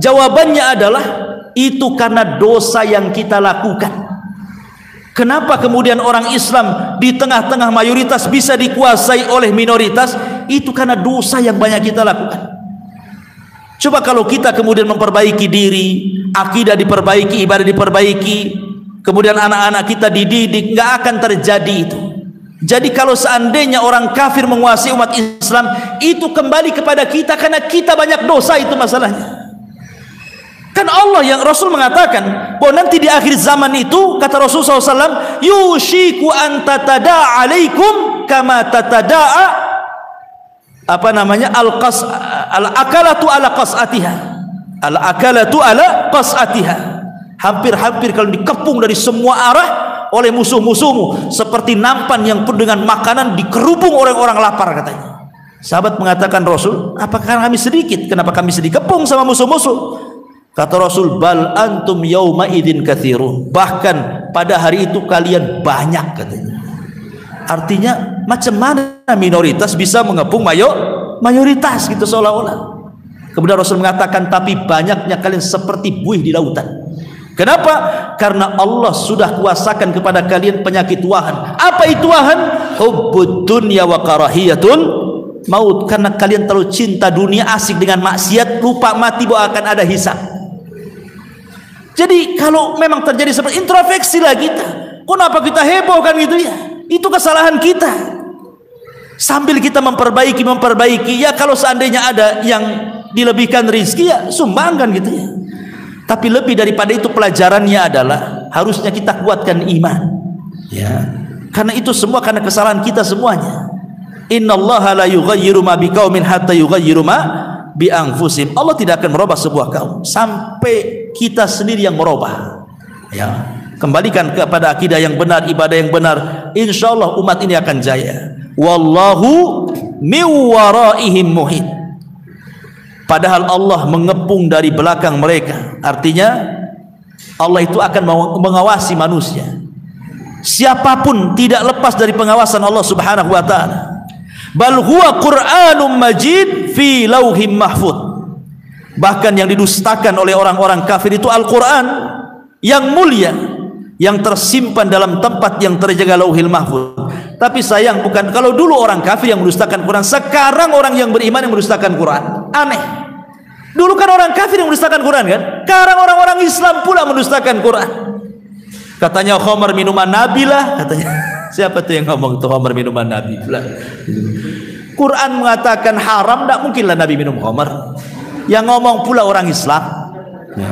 jawabannya adalah itu karena dosa yang kita lakukan. Kenapa kemudian orang Islam di tengah-tengah mayoritas bisa dikuasai oleh minoritas? Itu karena dosa yang banyak kita lakukan. Coba kalau kita kemudian memperbaiki diri, akidah diperbaiki, ibadah diperbaiki, kemudian anak-anak kita dididik, nggak akan terjadi itu. Jadi kalau seandainya orang kafir menguasai umat Islam, itu kembali kepada kita karena kita banyak dosa, itu masalahnya. Kan Allah, yang Rasul mengatakan bahwa nanti di akhir zaman itu, kata Rasul SAW, yushiku an tatada'a alaikum kama tatada'a al-akalatu ala qas'atiha. Al-akalatu ala qas'atiha. Hampir-hampir kalau dikepung dari semua arah oleh musuh-musuhmu, seperti nampan yang penuh dengan makanan dikerubung orang-orang lapar, katanya. Sahabat mengatakan, Rasul, apakah kami sedikit? Kenapa kami dikepung sama musuh-musuh? Kata Rasul, bal antum yauma idzin katsirun. Bahkan pada hari itu kalian banyak, katanya. Artinya macam mana minoritas bisa mengepung mayoritas gitu seolah-olah. Kemudian Rasul mengatakan, tapi banyaknya kalian seperti buih di lautan. Kenapa? Karena Allah sudah kuasakan kepada kalian penyakit wahan. Apa itu wahan? Hubbud dunya wa karahiyatul maut. Karena kalian terlalu cinta dunia, asik dengan maksiat, lupa mati bahwa akan ada hisab. Jadi kalau memang terjadi seperti, introspeksilah kita. Kenapa kita heboh kan gitu ya? Itu kesalahan kita. Sambil kita memperbaiki, ya kalau seandainya ada yang dilebihkan rezeki, ya sumbangkan gitu ya. Tapi lebih daripada itu, pelajarannya adalah harusnya kita kuatkan iman, ya. Karena itu semua karena kesalahan kita semuanya. Innallaha la yughayyiru ma biqaumin hatta yughayyiru ma bi anfusihim. Allah tidak akan merubah sebuah kaum sampai kita sendiri yang merubah. Ya, kembalikan kepada akidah yang benar, ibadah yang benar. Insyaallah umat ini akan jaya. Wallahu min waraihim muhit. Padahal Allah mengepung dari belakang mereka. Artinya Allah itu akan mengawasi manusia. Siapapun tidak lepas dari pengawasan Allah Subhanahu wa taala. Bal huwa Qur'anum Majid fi lauhim mahfud. Bahkan yang didustakan oleh orang-orang kafir itu Al-Qur'an yang mulia, yang tersimpan dalam tempat yang terjaga lauhil mahfud. Tapi sayang, bukan kalau dulu orang kafir yang mendustakan Quran, sekarang orang yang beriman yang mendustakan Quran. Aneh. Dulu kan orang kafir yang mendustakan Quran kan? Sekarang orang-orang Islam pula mendustakan Quran. Katanya khamar minuman Nabi lah, katanya. Siapa tuh yang ngomong tuh khamar minuman Nabi? Quran mengatakan haram, tidak mungkinlah Nabi minum khamar. Yang ngomong pula orang Islam. Ya.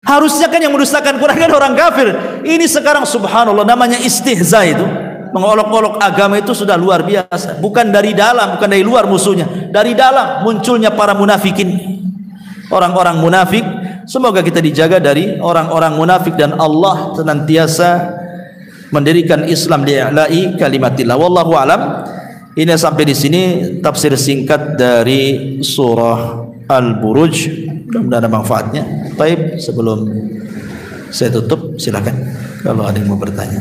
Harusnya kan yang mendustakan Quran kan orang kafir. Ini sekarang subhanallah namanya istihza itu. Mengolok-olok agama itu sudah luar biasa. Bukan dari dalam, bukan dari luar musuhnya. Dari dalam munculnya para munafikin. Orang-orang munafik, semoga kita dijaga dari orang-orang munafik dan Allah senantiasa mendirikan Islam li'la'i kalimatillah. Wallahu alam. Ini sampai di sini tafsir singkat dari surah Al-Buruj. Mudah-mudahan ada manfaatnya. Baik, sebelum Saya tutup, silakan kalau ada yang mau bertanya.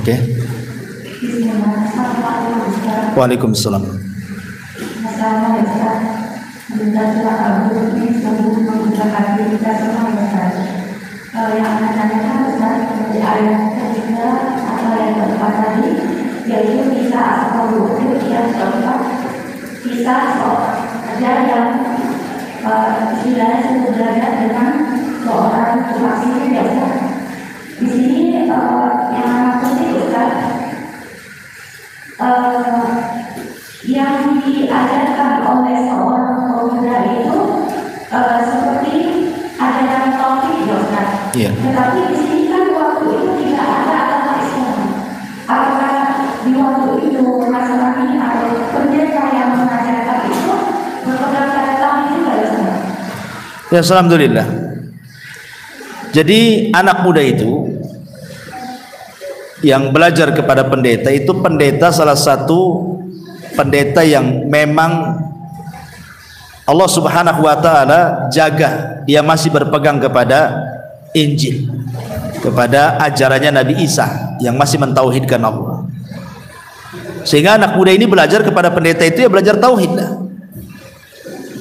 Oke. Waalaikumsalam. Yang akan tanyakan Ustaz di ayat ketiga atau ayat keempat tadi, yaitu kisah asal wudhu yang keempat, kisah ada yang istilahnya sederhana dengan seorang suami biasa. Di sini yang maksudnya Ustaz, yang diajarkan oleh seorang pemuda itu seperti ajaran tauhid ya Ustaz. Iya. Tetapi di sini kan waktu itu tidak ada agama Islam. Apakah di waktu itu masalahnya atau pendeta yang mengajarkan itu berpegang pada tauhid juga ya Ustaz? Ya, alhamdulillah. Jadi anak muda itu yang belajar kepada pendeta itu, pendeta salah satu pendeta yang memang Allah Subhanahu wa taala jaga, dia masih berpegang kepada Injil, kepada ajarannya Nabi Isa yang masih mentauhidkan Allah. Sehingga anak muda ini belajar kepada pendeta itu ya belajar tauhid lah.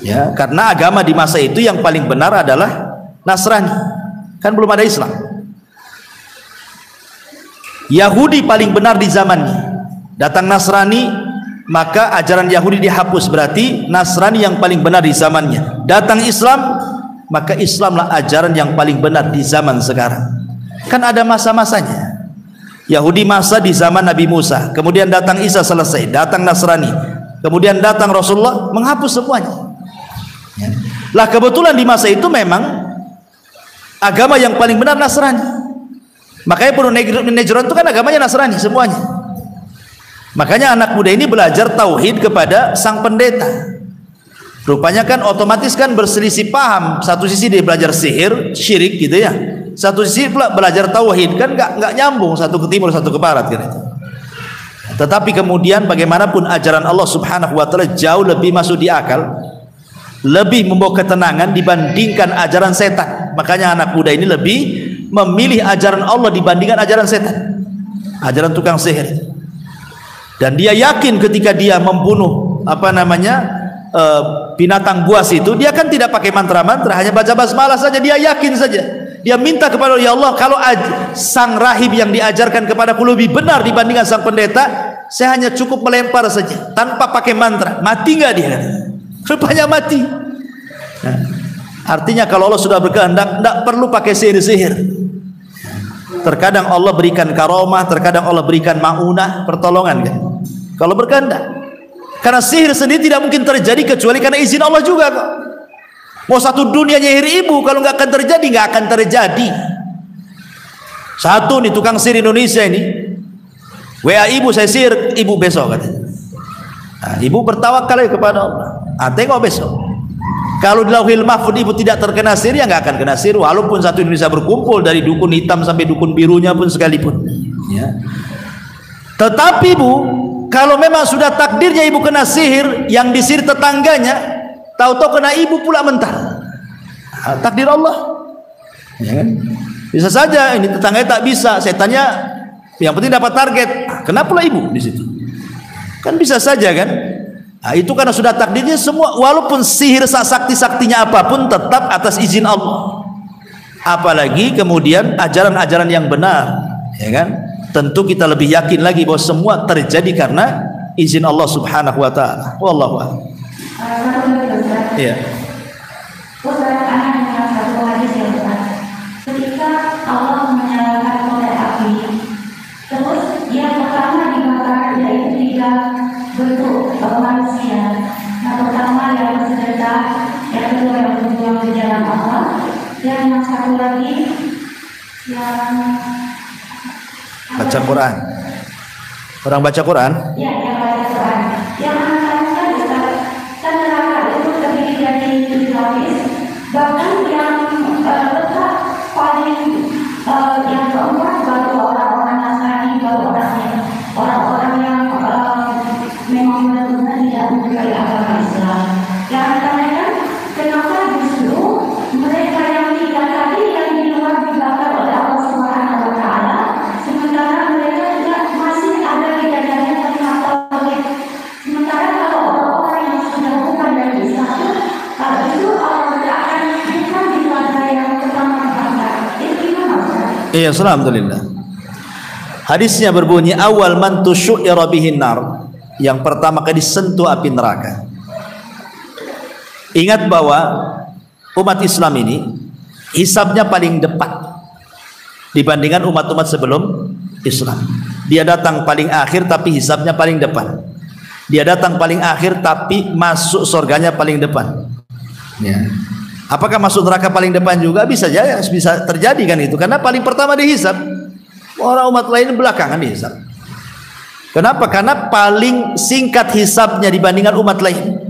Ya, karena agama di masa itu yang paling benar adalah Nasrani. Kan belum ada Islam. Yahudi paling benar di zamannya. Datang Nasrani, maka ajaran Yahudi dihapus, berarti Nasrani yang paling benar di zamannya. Datang Islam, maka Islamlah ajaran yang paling benar di zaman sekarang. Kan ada masa-masanya. Yahudi masa di zaman Nabi Musa, kemudian datang Isa selesai, datang Nasrani, kemudian datang Rasulullah, menghapus semuanya. Ya. Lah kebetulan di masa itu memang agama yang paling benar Nasrani. Makanya Banu Najran itu kan agamanya Nasrani semuanya. Makanya anak muda ini belajar tauhid kepada sang pendeta. Rupanya kan otomatis kan berselisih paham. Satu sisi dia belajar sihir, syirik gitu ya. Satu sisi pula belajar tauhid, kan nggak nyambung, satu ke timur satu ke barat kan itu. Tetapi kemudian bagaimanapun ajaran Allah Subhanahu wa taala jauh lebih masuk di akal, lebih membawa ketenangan dibandingkan ajaran setan. Makanya anak muda ini lebih memilih ajaran Allah dibandingkan ajaran setan, ajaran tukang sihir. Dan dia yakin ketika dia membunuh binatang buas itu, dia kan tidak pakai mantra-mantra, hanya baca basmalah saja. Dia yakin saja, dia minta kepada Allah, ya Allah, kalau sang rahib yang diajarkan kepadaku lebih benar dibandingkan sang pendeta, saya hanya cukup melempar saja tanpa pakai mantra. Mati nggak dia? Rupanya mati. Nah, artinya kalau Allah sudah berkehendak, tidak perlu pakai sihir-sihir. Terkadang Allah berikan karomah, terkadang Allah berikan maunah, pertolongan kan? Kalau berkehendak. Karena sihir sendiri tidak mungkin terjadi kecuali karena izin Allah juga kok. Mau satu dunia nyihir ibu, kalau nggak akan terjadi, nggak akan terjadi. Satu nih tukang sihir Indonesia ini, WA ibu, saya sihir ibu besok katanya. Nah, ibu bertawakal kepada Allah. Tengok besok. Kalau di Lauhil Mahfuz ibu tidak terkena sihir, ya nggak akan kena sihir. Walaupun satu Indonesia berkumpul dari dukun hitam sampai dukun birunya pun sekalipun. Ya. Tetapi ibu, kalau memang sudah takdirnya ibu kena sihir, yang disihir tetangganya, tahu-tahu kena ibu pula mental. Takdir Allah. Ya kan? Bisa saja ini tetangganya tak bisa, setannya yang penting dapat target. Kenapa pula ibu di situ? Kan bisa saja kan? Nah, itu karena sudah takdirnya semua, walaupun sihir sakti-saktinya apapun tetap atas izin Allah. Apalagi kemudian ajaran-ajaran yang benar, ya kan? Tentu kita lebih yakin lagi bahwa semua terjadi karena izin Allah Subhanahu wa taala. Wallahu a'lam. Iya. Ketika Allah menyalakan korek api, terus yang pertama dibakar yaitu 3 yang satu lagi yang baca Quran. Orang baca Quran? Ya, yang baca Quran. Yang anak-anak Ustaz, kan neraka itu terdiri dari 7 lapis. Bahkan yang letak paling yang keempat baru orang-orang Nasrani, baru orang-orang yang memang benar-benar tidak menyukai agama Islam. Yang anak-anak, kenapa justru mereka yang tidak tadi yang di luar dibakar oleh Allah Subhanahu wa Ta'ala, sementara mereka juga masih ada kejadian tauhid. Sementara kalau orang-orang yang sudah bukan dari Islam, kalau itu Allah tidak akan bukan di keluarga yang pertama dibakar. Itu gimana Ustaz? Iya, alhamdulillah. Hadisnya berbunyi awal man tusyu'ira bihin nar. Yang pertama kali disentuh api neraka. Ingat bahwa umat Islam ini hisabnya paling depan dibandingkan umat-umat sebelum Islam. Dia datang paling akhir tapi hisabnya paling depan. Dia datang paling akhir tapi masuk surganya paling depan. Ya. Apakah masuk neraka paling depan juga? Bisa saja, bisa terjadi kan itu. Karena paling pertama dihisab. Orang umat lain belakangan dihisab. Kenapa? Karena paling singkat hisabnya dibandingkan umat lain.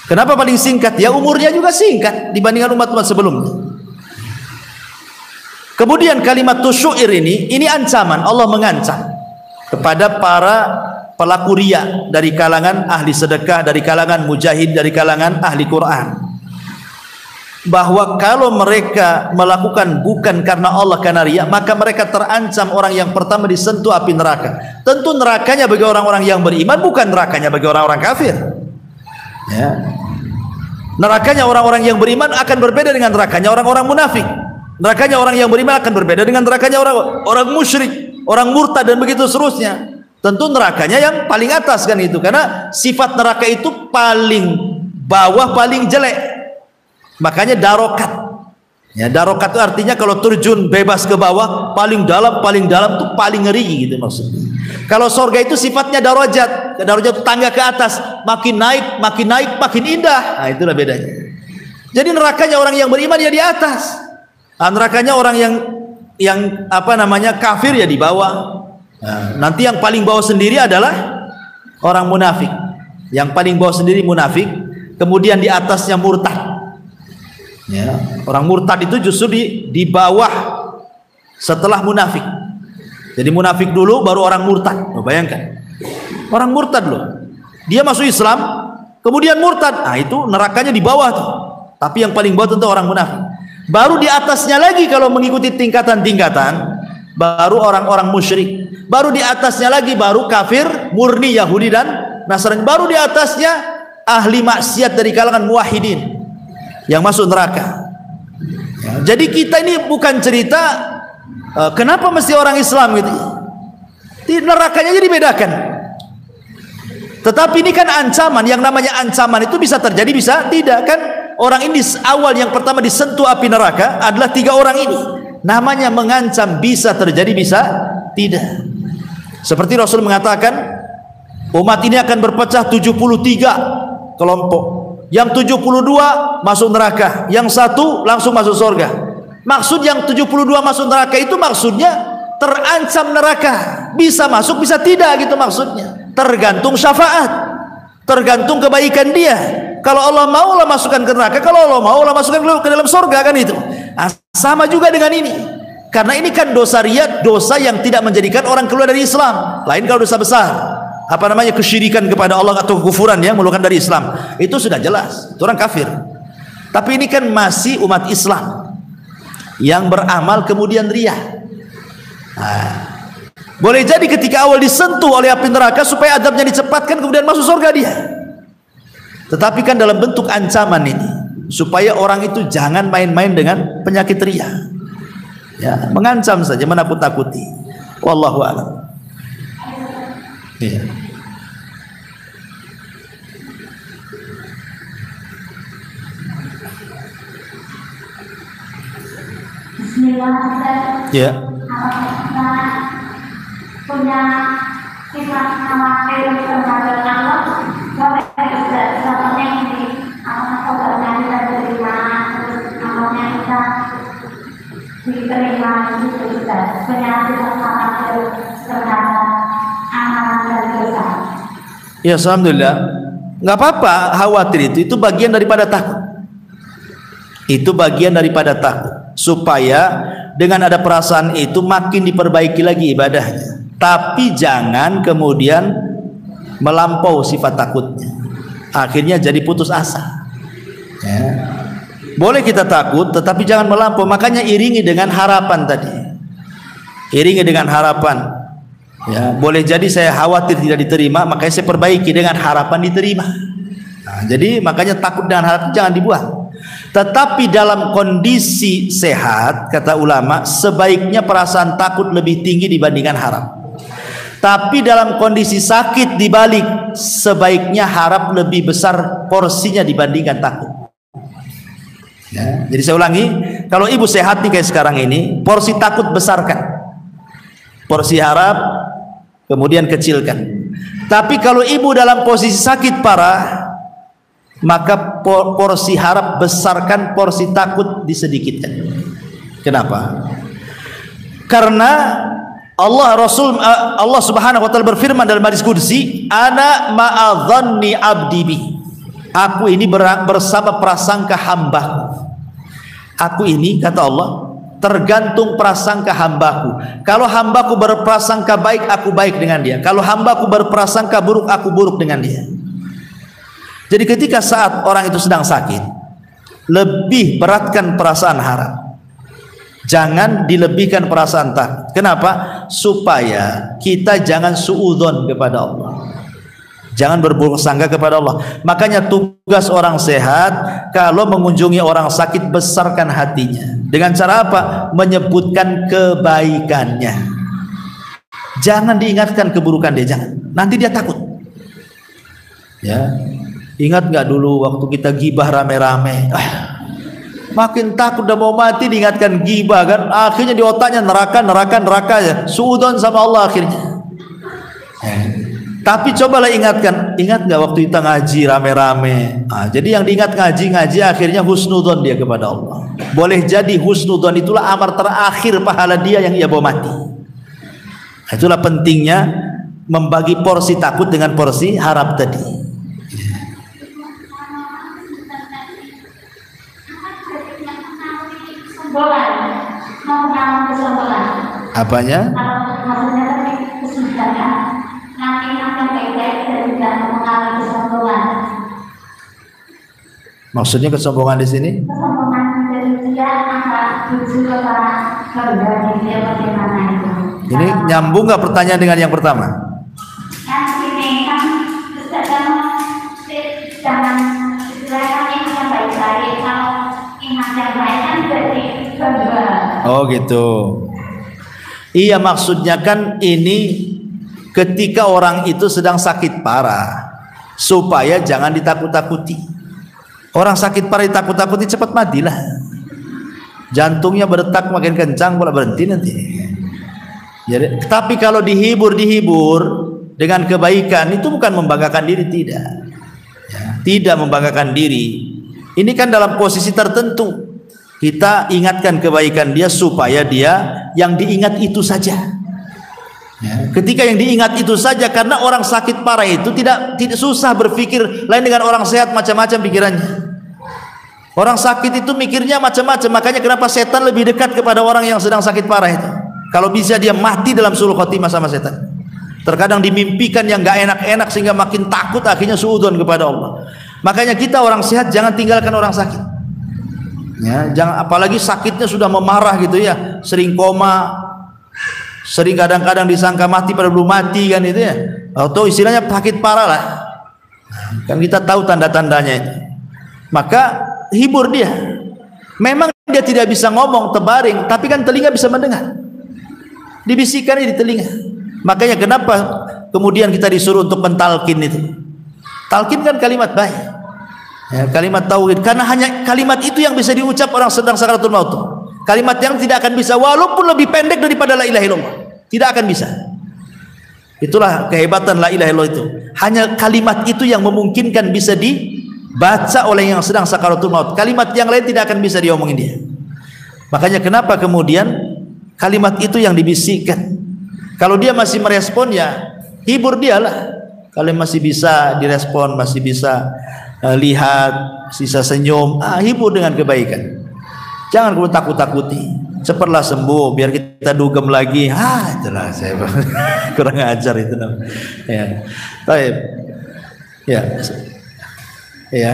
Kenapa paling singkat? Ya umurnya juga singkat dibandingkan umat-umat sebelumnya. Kemudian kalimat tusyu'ir ini ancaman. Allah mengancam kepada para pelaku riya dari kalangan ahli sedekah, dari kalangan mujahid, dari kalangan ahli Quran, bahwa kalau mereka melakukan bukan karena Allah, karena riya, maka mereka terancam orang yang pertama disentuh api neraka. Tentu nerakanya bagi orang-orang yang beriman, bukan nerakanya bagi orang-orang kafir. Ya. Nerakanya orang-orang yang beriman akan berbeda dengan nerakanya orang-orang munafik. Nerakanya orang yang beriman akan berbeda dengan nerakanya orang musyrik, orang murtad, dan begitu seterusnya. Tentu nerakanya yang paling atas kan itu, karena sifat neraka itu paling bawah, paling jelek. Makanya darokat. Ya, darokat itu artinya kalau terjun bebas ke bawah, paling dalam tuh paling ngeri gitu maksudnya. Kalau surga itu sifatnya darajat. Darajat itu tangga ke atas, makin naik, makin indah. Nah, itulah bedanya. Jadi nerakanya orang yang beriman ya di atas. Nah, nerakanya orang yang apa namanya kafir ya di bawah. Nah, nanti yang paling bawah sendiri adalah orang munafik. Yang paling bawah sendiri munafik, kemudian di atasnya murtad. Ya, orang murtad itu justru di bawah setelah munafik. Jadi munafik dulu baru orang murtad. Oh, bayangkan. Orang murtad loh. Dia masuk Islam, kemudian murtad. Nah, itu nerakanya di bawah tuh. Tapi yang paling bawah tentu orang munafik. Baru di atasnya lagi kalau mengikuti tingkatan-tingkatan, baru orang-orang musyrik. Baru di atasnya lagi baru kafir, murni Yahudi dan Nasrani. Baru di atasnya ahli maksiat dari kalangan muwahhidin yang masuk neraka. Ya, jadi kita ini bukan cerita kenapa mesti orang Islam gitu. Nerakanya jadi dibedakan. Tetapi ini kan ancaman. Yang namanya ancaman itu bisa terjadi, bisa tidak kan. Orang ini awal yang pertama disentuh api neraka adalah 3 orang ini. Namanya mengancam, bisa terjadi, bisa tidak. Seperti Rasul mengatakan, umat ini akan berpecah 73 kelompok. Yang 72 masuk neraka, yang 1 langsung masuk surga. Maksud yang 72 masuk neraka itu maksudnya terancam neraka, bisa masuk bisa tidak gitu maksudnya. Tergantung syafaat, tergantung kebaikan dia. Kalau Allah mau Allah masukkan ke neraka, kalau Allah mau Allah masukkan ke dalam surga kan itu. Nah, sama juga dengan ini. Karena ini kan dosa riya, dosa yang tidak menjadikan orang keluar dari Islam. Lain kalau dosa besar, apa namanya, kesyirikan kepada Allah atau kekufuran yang mengeluarkan dari Islam, itu sudah jelas, itu orang kafir. Tapi ini kan masih umat Islam yang beramal kemudian riya. Nah, boleh jadi ketika awal disentuh oleh api neraka supaya adabnya dicepatkan kemudian masuk surga dia. Tetapi kan dalam bentuk ancaman ini supaya orang itu jangan main-main dengan penyakit riya. Ya, mengancam saja, menakut-nakuti. Wallahu a'lam. Iya. Bismillahirrahmanirrahim. Ya. Punya sifat khawatir terhadap Allah. Sampai contohnya ini, contohnya kita terus namanya kita diterima itu Ustaz, penyakit terhadap amalan dan dosa. Ya, alhamdulillah. Nggak apa-apa khawatir itu bagian daripada takut. Itu bagian daripada takut. Supaya dengan ada perasaan itu makin diperbaiki lagi ibadahnya. Tapi jangan kemudian melampau sifat takutnya. Akhirnya jadi putus asa. Ya. Boleh kita takut, tetapi jangan melampau. Makanya iringi dengan harapan tadi. Iringi dengan harapan. Ya, boleh jadi saya khawatir tidak diterima, makanya saya perbaiki dengan harapan diterima. Nah, jadi makanya takut dengan harapan jangan dibuang. Tetapi dalam kondisi sehat, kata ulama, sebaiknya perasaan takut lebih tinggi dibandingkan harap. Tapi dalam kondisi sakit dibalik, sebaiknya harap lebih besar porsinya dibandingkan takut. Ya, jadi saya ulangi, kalau ibu sehat nih kayak sekarang ini, porsi takut besarkan, porsi harap kemudian kecilkan. Tapi kalau ibu dalam posisi sakit parah, maka porsi harap besarkan, porsi takut disedikitkan. Kenapa? Karena Allah Subhanahu wa taala berfirman dalam hadis qudsi, ana ma'adhanni abdi bi. Aku ini bersama prasangka hambaku. Aku ini, kata Allah, tergantung prasangka hambaku. Kalau hambaku berprasangka baik, aku baik dengan dia. Kalau hambaku berprasangka buruk, aku buruk dengan dia. Jadi ketika saat orang itu sedang sakit, lebih beratkan perasaan harap. Jangan dilebihkan perasaan takut. Kenapa? Supaya kita jangan suudzon kepada Allah. Jangan berburuk sangka kepada Allah. Makanya tugas orang sehat kalau mengunjungi orang sakit, besarkan hatinya. Dengan cara apa? Menyebutkan kebaikannya. Jangan diingatkan keburukan dia, jangan. Nanti dia takut. Ya. Ingat nggak dulu waktu kita gibah rame-rame? Makin takut udah mau mati diingatkan gibah kan. Akhirnya di otaknya neraka ya. Suudzon sama Allah akhirnya. Tapi cobalah ingatkan, ingat nggak waktu kita ngaji rame-rame? Nah, jadi yang diingat ngaji akhirnya husnudzon dia kepada Allah. Boleh jadi husnudzon itulah amar terakhir pahala dia yang ia bawa mati. Itulah pentingnya membagi porsi takut dengan porsi harap tadi. Apanya? Maksudnya kesombongan di sini? Kesombongan dari dia antara tujuh kepada dia bagaimana itu? Ini nyambung nggak pertanyaan dengan yang pertama? Yang ini kan jangan istilahnya yang baik-baik, kalau ingat yang baik kan jadi kedua. Oh gitu. Iya, maksudnya kan ini ketika orang itu sedang sakit parah, supaya jangan ditakut-takuti. Orang sakit parah ditakut-takuti cepat matilah. Jantungnya berdetak makin kencang, pula berhenti nanti. Jadi, tapi kalau dihibur dengan kebaikan, itu bukan membanggakan diri, tidak. Ya, tidak membanggakan diri. Ini kan dalam posisi tertentu. Kita ingatkan kebaikan dia supaya dia yang diingat itu saja. Ya, ketika yang diingat itu saja, karena orang sakit parah itu tidak susah berpikir lain dengan orang sehat, macam-macam pikirannya. Orang sakit itu mikirnya macam-macam, makanya kenapa setan lebih dekat kepada orang yang sedang sakit parah itu. Kalau bisa dia mati dalam sulul khotimah sama setan. Terkadang dimimpikan yang gak enak-enak sehingga makin takut, akhirnya suudzon kepada Allah. Makanya kita orang sehat jangan tinggalkan orang sakit. Ya, jangan, apalagi sakitnya sudah memarah gitu ya, sering koma, sering kadang-kadang disangka mati pada belum mati kan itu ya, atau istilahnya sakit parah lah. Kan kita tahu tanda-tandanya itu. Maka hibur dia. Memang dia tidak bisa ngomong terbaring, tapi kan telinga bisa mendengar. Dibisikkan di telinga. Makanya kenapa kemudian kita disuruh untuk mentalkin itu. Talkin kan kalimat baik. Ya, kalimat tauhid, karena hanya kalimat itu yang bisa diucap orang sedang sakaratul maut. Kalimat yang tidak akan bisa, walaupun lebih pendek daripada la ilaha illallah, tidak akan bisa. Itulah kehebatan la ilaha illallah itu. Hanya kalimat itu yang memungkinkan bisa dibaca oleh yang sedang sakaratul maut. Kalimat yang lain tidak akan bisa diomongin dia. Makanya kenapa kemudian kalimat itu yang dibisikkan. Kalau dia masih merespon, ya hibur dialah. Kalau masih bisa direspon, masih bisa lihat, sisa senyum, hibur dengan kebaikan. Jangan perlu takut-takuti. Cepatlah sembuh, biar kita dugem lagi. Itulah saya kurang ajar itu. Ya, baik. Ya, ya.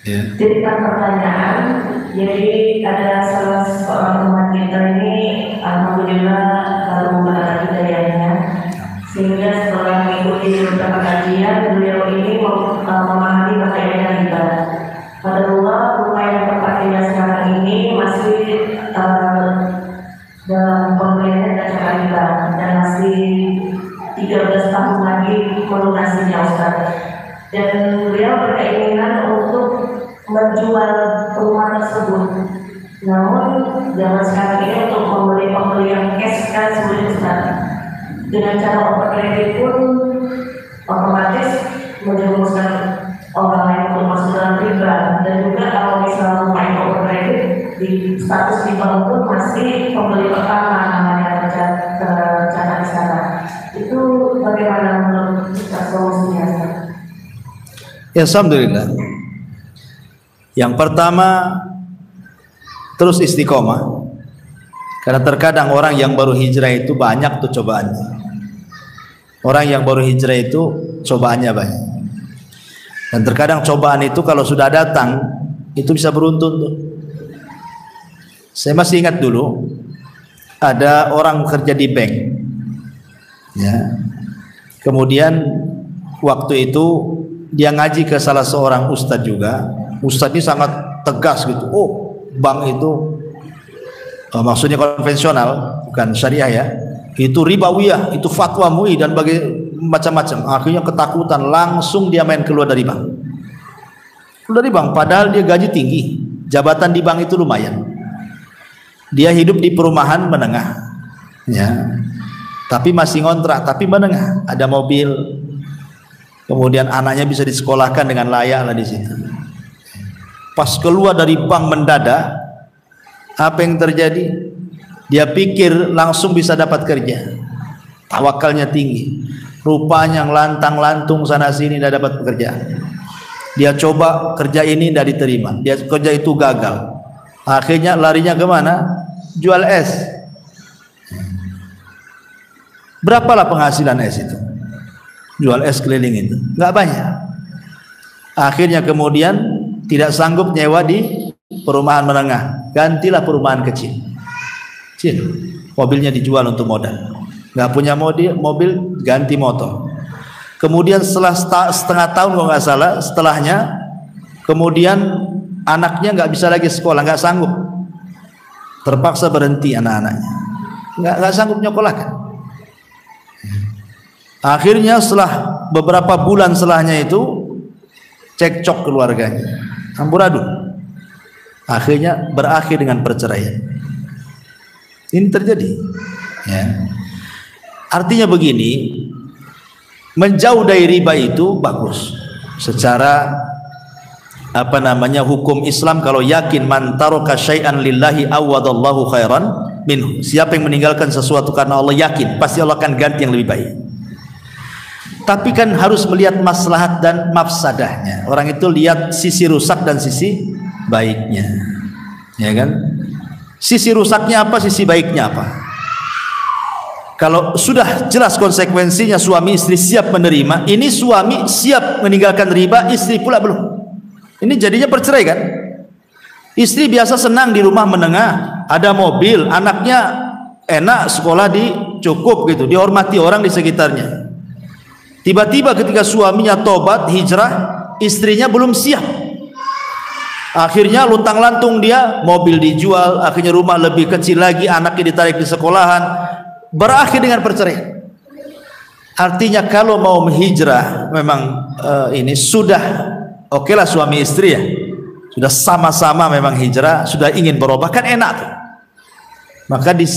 Cerita pertanyaan, jadi ada salah seorang teman kita ini, alhamdulillah baru mendapat hidayahnya, sehingga setelah mengikuti beberapa kajian, beliau ini memahami maknanya riba. Padahal rumah yang terpakainya sekarang ini masih dalam pembeliannya dan cara riba, dan masih 13 tahun lagi melunasinya, Ustaz. Dan beliau berkeinginan untuk menjual rumah tersebut. Namun zaman sekarang ini untuk membeli pembeli yang cash kan sulit, Ustaz. Dengan cara oper kredit pun otomatis menjerumuskan orang lain untuk masuk dalam riba. Dan juga kalau misalnya rumah yang oper kredit di status di bank pun masih pembeli pertama namanya tercatat di sana. Itu bagaimana menurut Ustaz solusinya, Ustaz? Ya, alhamdulillah. Yang pertama, terus istiqomah. Karena terkadang orang yang baru hijrah itu banyak tuh cobaannya. Orang yang baru hijrah itu cobaannya banyak. Dan terkadang cobaan itu kalau sudah datang itu bisa beruntun tuh. Saya masih ingat dulu ada orang kerja di bank. Ya. Kemudian waktu itu dia ngaji ke salah seorang ustadz juga. Ustadz ini sangat tegas gitu. Oh, bank itu maksudnya konvensional, bukan syariah ya. Itu ribawiyah, itu fatwa MUI dan macam-macam. Akhirnya ketakutan, langsung dia main keluar dari bank. Keluar dari bank, padahal dia gaji tinggi. Jabatan di bank itu lumayan. Dia hidup di perumahan menengah. Ya. Tapi masih ngontrak, tapi menengah. Ada mobil. Kemudian anaknya bisa disekolahkan dengan layak lah di situ. Pas keluar dari bank mendadak, apa yang terjadi? Dia pikir langsung bisa dapat kerja. Tawakalnya tinggi. Rupanya lantang-lantung sana sini tidak dapat pekerjaan. Dia coba kerja ini tidak diterima. Dia kerja itu gagal. Akhirnya larinya kemana? Jual es. Berapalah penghasilan es itu? Jual es keliling itu nggak banyak. Akhirnya kemudian tidak sanggup nyewa di perumahan menengah, gantilah perumahan kecil. Mobilnya dijual untuk modal. Nggak punya mobil ganti motor. Kemudian setelah setengah tahun kalau nggak salah, setelahnya kemudian anaknya nggak bisa lagi sekolah, nggak sanggup, terpaksa berhenti anak-anaknya, nggak sanggup nyekolahkan. Akhirnya setelah beberapa bulan setelahnya itu cekcok keluarganya, amburadul. Akhirnya berakhir dengan perceraian. Ini terjadi. Ya. Artinya begini, menjauh dari riba itu bagus. Secara hukum Islam, kalau yakin man taraka syai'an lillahi awadallahu khairan minhu. Siapa yang meninggalkan sesuatu karena Allah, yakin pasti Allah akan ganti yang lebih baik. Tapi kan harus melihat maslahat dan mafsadahnya. Orang itu lihat sisi rusak dan sisi baiknya, ya kan? Sisi rusaknya apa, sisi baiknya apa? Kalau sudah jelas konsekuensinya, suami istri siap menerima. Ini suami siap meninggalkan riba, istri pula belum. Ini jadinya bercerai kan? Istri biasa senang di rumah menengah, ada mobil, anaknya enak, sekolah cukup gitu, dihormati orang di sekitarnya. Tiba-tiba ketika suaminya tobat, hijrah, istrinya belum siap. Akhirnya luntang-lantung dia, mobil dijual, akhirnya rumah lebih kecil lagi, anaknya ditarik di sekolahan, berakhir dengan perceraian. Artinya kalau mau hijrah memang ini sudah oke lah suami istri ya, sudah sama-sama memang hijrah, sudah ingin berubah kan enak tuh. Maka di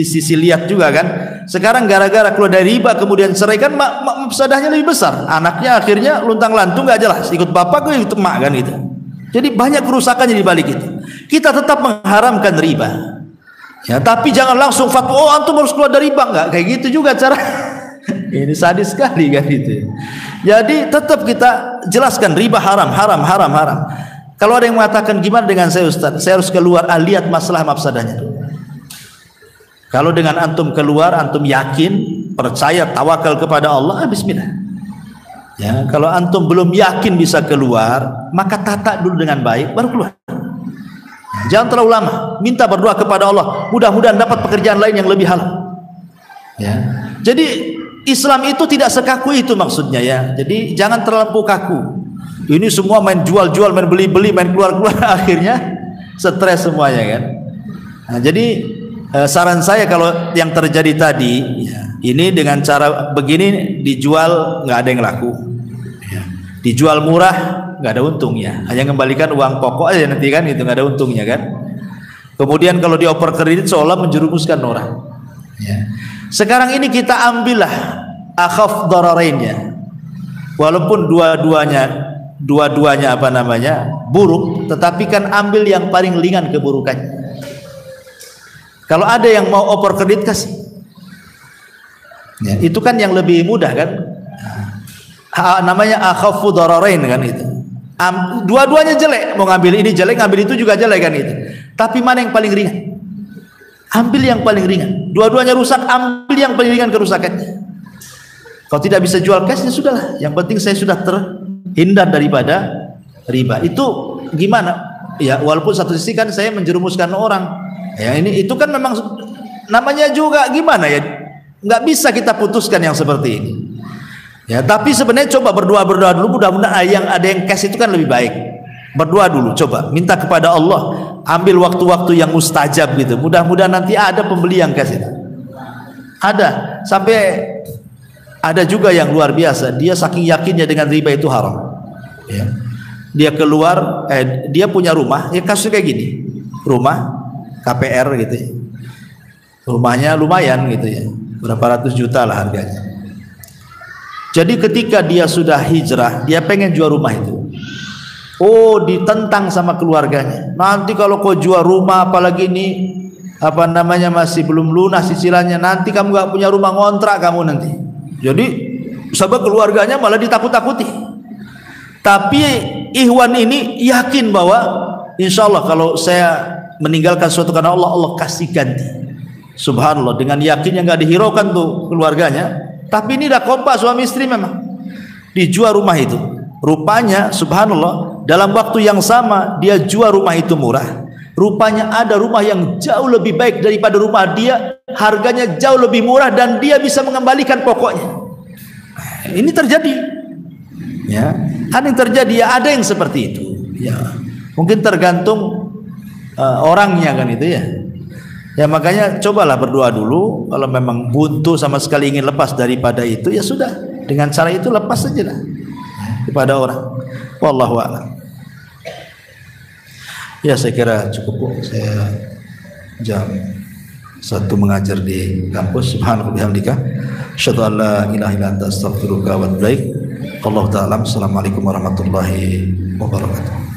sisi lihat juga kan, Sekarang gara-gara keluar dari riba kemudian cerai kan mafsadahnya lebih besar. Anaknya akhirnya luntang-lantung nggak jelas, ikut bapak ikut emak kan gitu. Jadi banyak kerusakannya di balik itu. Kita tetap mengharamkan riba. Ya, tapi jangan langsung fatwa, oh antum harus keluar dari riba, enggak kayak gitu juga cara. Ini sadis sekali kan itu. Jadi tetap kita jelaskan riba haram. Kalau ada yang mengatakan gimana dengan saya Ustaz? Saya harus keluar, lihat masalah mafsadahnya. Kalau dengan antum keluar, antum yakin, percaya, tawakal kepada Allah, bismillah. Ya, kalau antum belum yakin bisa keluar, maka tata dulu dengan baik, baru keluar. Jangan terlalu lama, minta berdoa kepada Allah, mudah-mudahan dapat pekerjaan lain yang lebih halal. Ya, jadi Islam itu tidak sekaku itu maksudnya ya. Jadi jangan terlalu kaku. Ini semua main jual-jual, main beli-beli, main keluar-keluar, akhirnya stres semuanya kan. Nah, jadi saran saya kalau yang terjadi tadi ya, ini dengan cara begini dijual nggak ada yang laku ya. Dijual murah nggak ada untungnya, hanya kembalikan uang pokok aja nanti kan, itu nggak ada untungnya kan. Kemudian kalau dioper kredit seolah menjerumuskan orang ya. Sekarang ini kita ambillah akhaf dararainnya, walaupun dua-duanya apa namanya buruk, tetapi kan ambil yang paling ringan keburukannya. Kalau ada yang mau oper kredit kasih ya, itu kan yang lebih mudah kan, namanya akhafu dararain kan itu. Dua-duanya jelek, mau ngambil ini jelek, ngambil itu juga jelek kan itu. Tapi mana yang paling ringan? Ambil yang paling ringan. Dua-duanya rusak, ambil yang paling ringan kerusakannya. Kalau tidak bisa jual cash ya sudahlah, yang penting saya sudah terhindar daripada riba. Itu gimana? Ya walaupun satu sisi kan saya menjerumuskan orang. Ya ini itu kan memang namanya juga gimana ya, nggak bisa kita putuskan yang seperti ini ya. Tapi sebenarnya coba berdoa dulu, mudah-mudahan yang ada yang cash itu kan lebih baik. Berdoa dulu, coba minta kepada Allah, ambil waktu-waktu yang mustajab gitu, mudah-mudahan nanti ada pembeli yang cash itu. Ada, sampai ada juga yang luar biasa, dia saking yakinnya dengan riba itu haram ya. Dia keluar, dia punya rumah ya, kasus kayak gini, rumah KPR gitu ya. Rumahnya lumayan gitu ya, berapa ratus juta lah harganya. Jadi ketika dia sudah hijrah, dia pengen jual rumah itu. Oh, ditentang sama keluarganya. Nanti kalau kau jual rumah, apalagi ini apa namanya masih belum lunas cicilannya, nanti kamu gak punya rumah, ngontrak kamu nanti. Jadi sahabat keluarganya malah ditakut-takuti. Tapi Ikhwan ini yakin bahwa insya Allah kalau saya meninggalkan sesuatu karena Allah, Allah kasih ganti. Subhanallah, dengan yakin yang nggak dihiraukan tuh keluarganya. Tapi ini dah kompak suami istri memang. Dijual rumah itu. Rupanya subhanallah, dalam waktu yang sama dia jual rumah itu murah. Rupanya ada rumah yang jauh lebih baik daripada rumah dia, harganya jauh lebih murah dan dia bisa mengembalikan pokoknya. Ini terjadi. Ya, ada yang terjadi, ya ada yang seperti itu. Ya, mungkin tergantung orangnya kan itu ya. Ya makanya cobalah berdoa dulu. Kalau memang buntu sama sekali ingin lepas daripada itu, ya sudah, dengan cara itu lepas saja lah kepada orang. Wallahu a'lam. Ya saya kira cukup. Saya jam 1 mengajar di kampus. Subhanallah bihamdika, asyhadu an la ilaha illa anta astaghfiruka wa atubu ilaik. Allahu ta'ala. Assalamualaikum warahmatullahi wabarakatuh.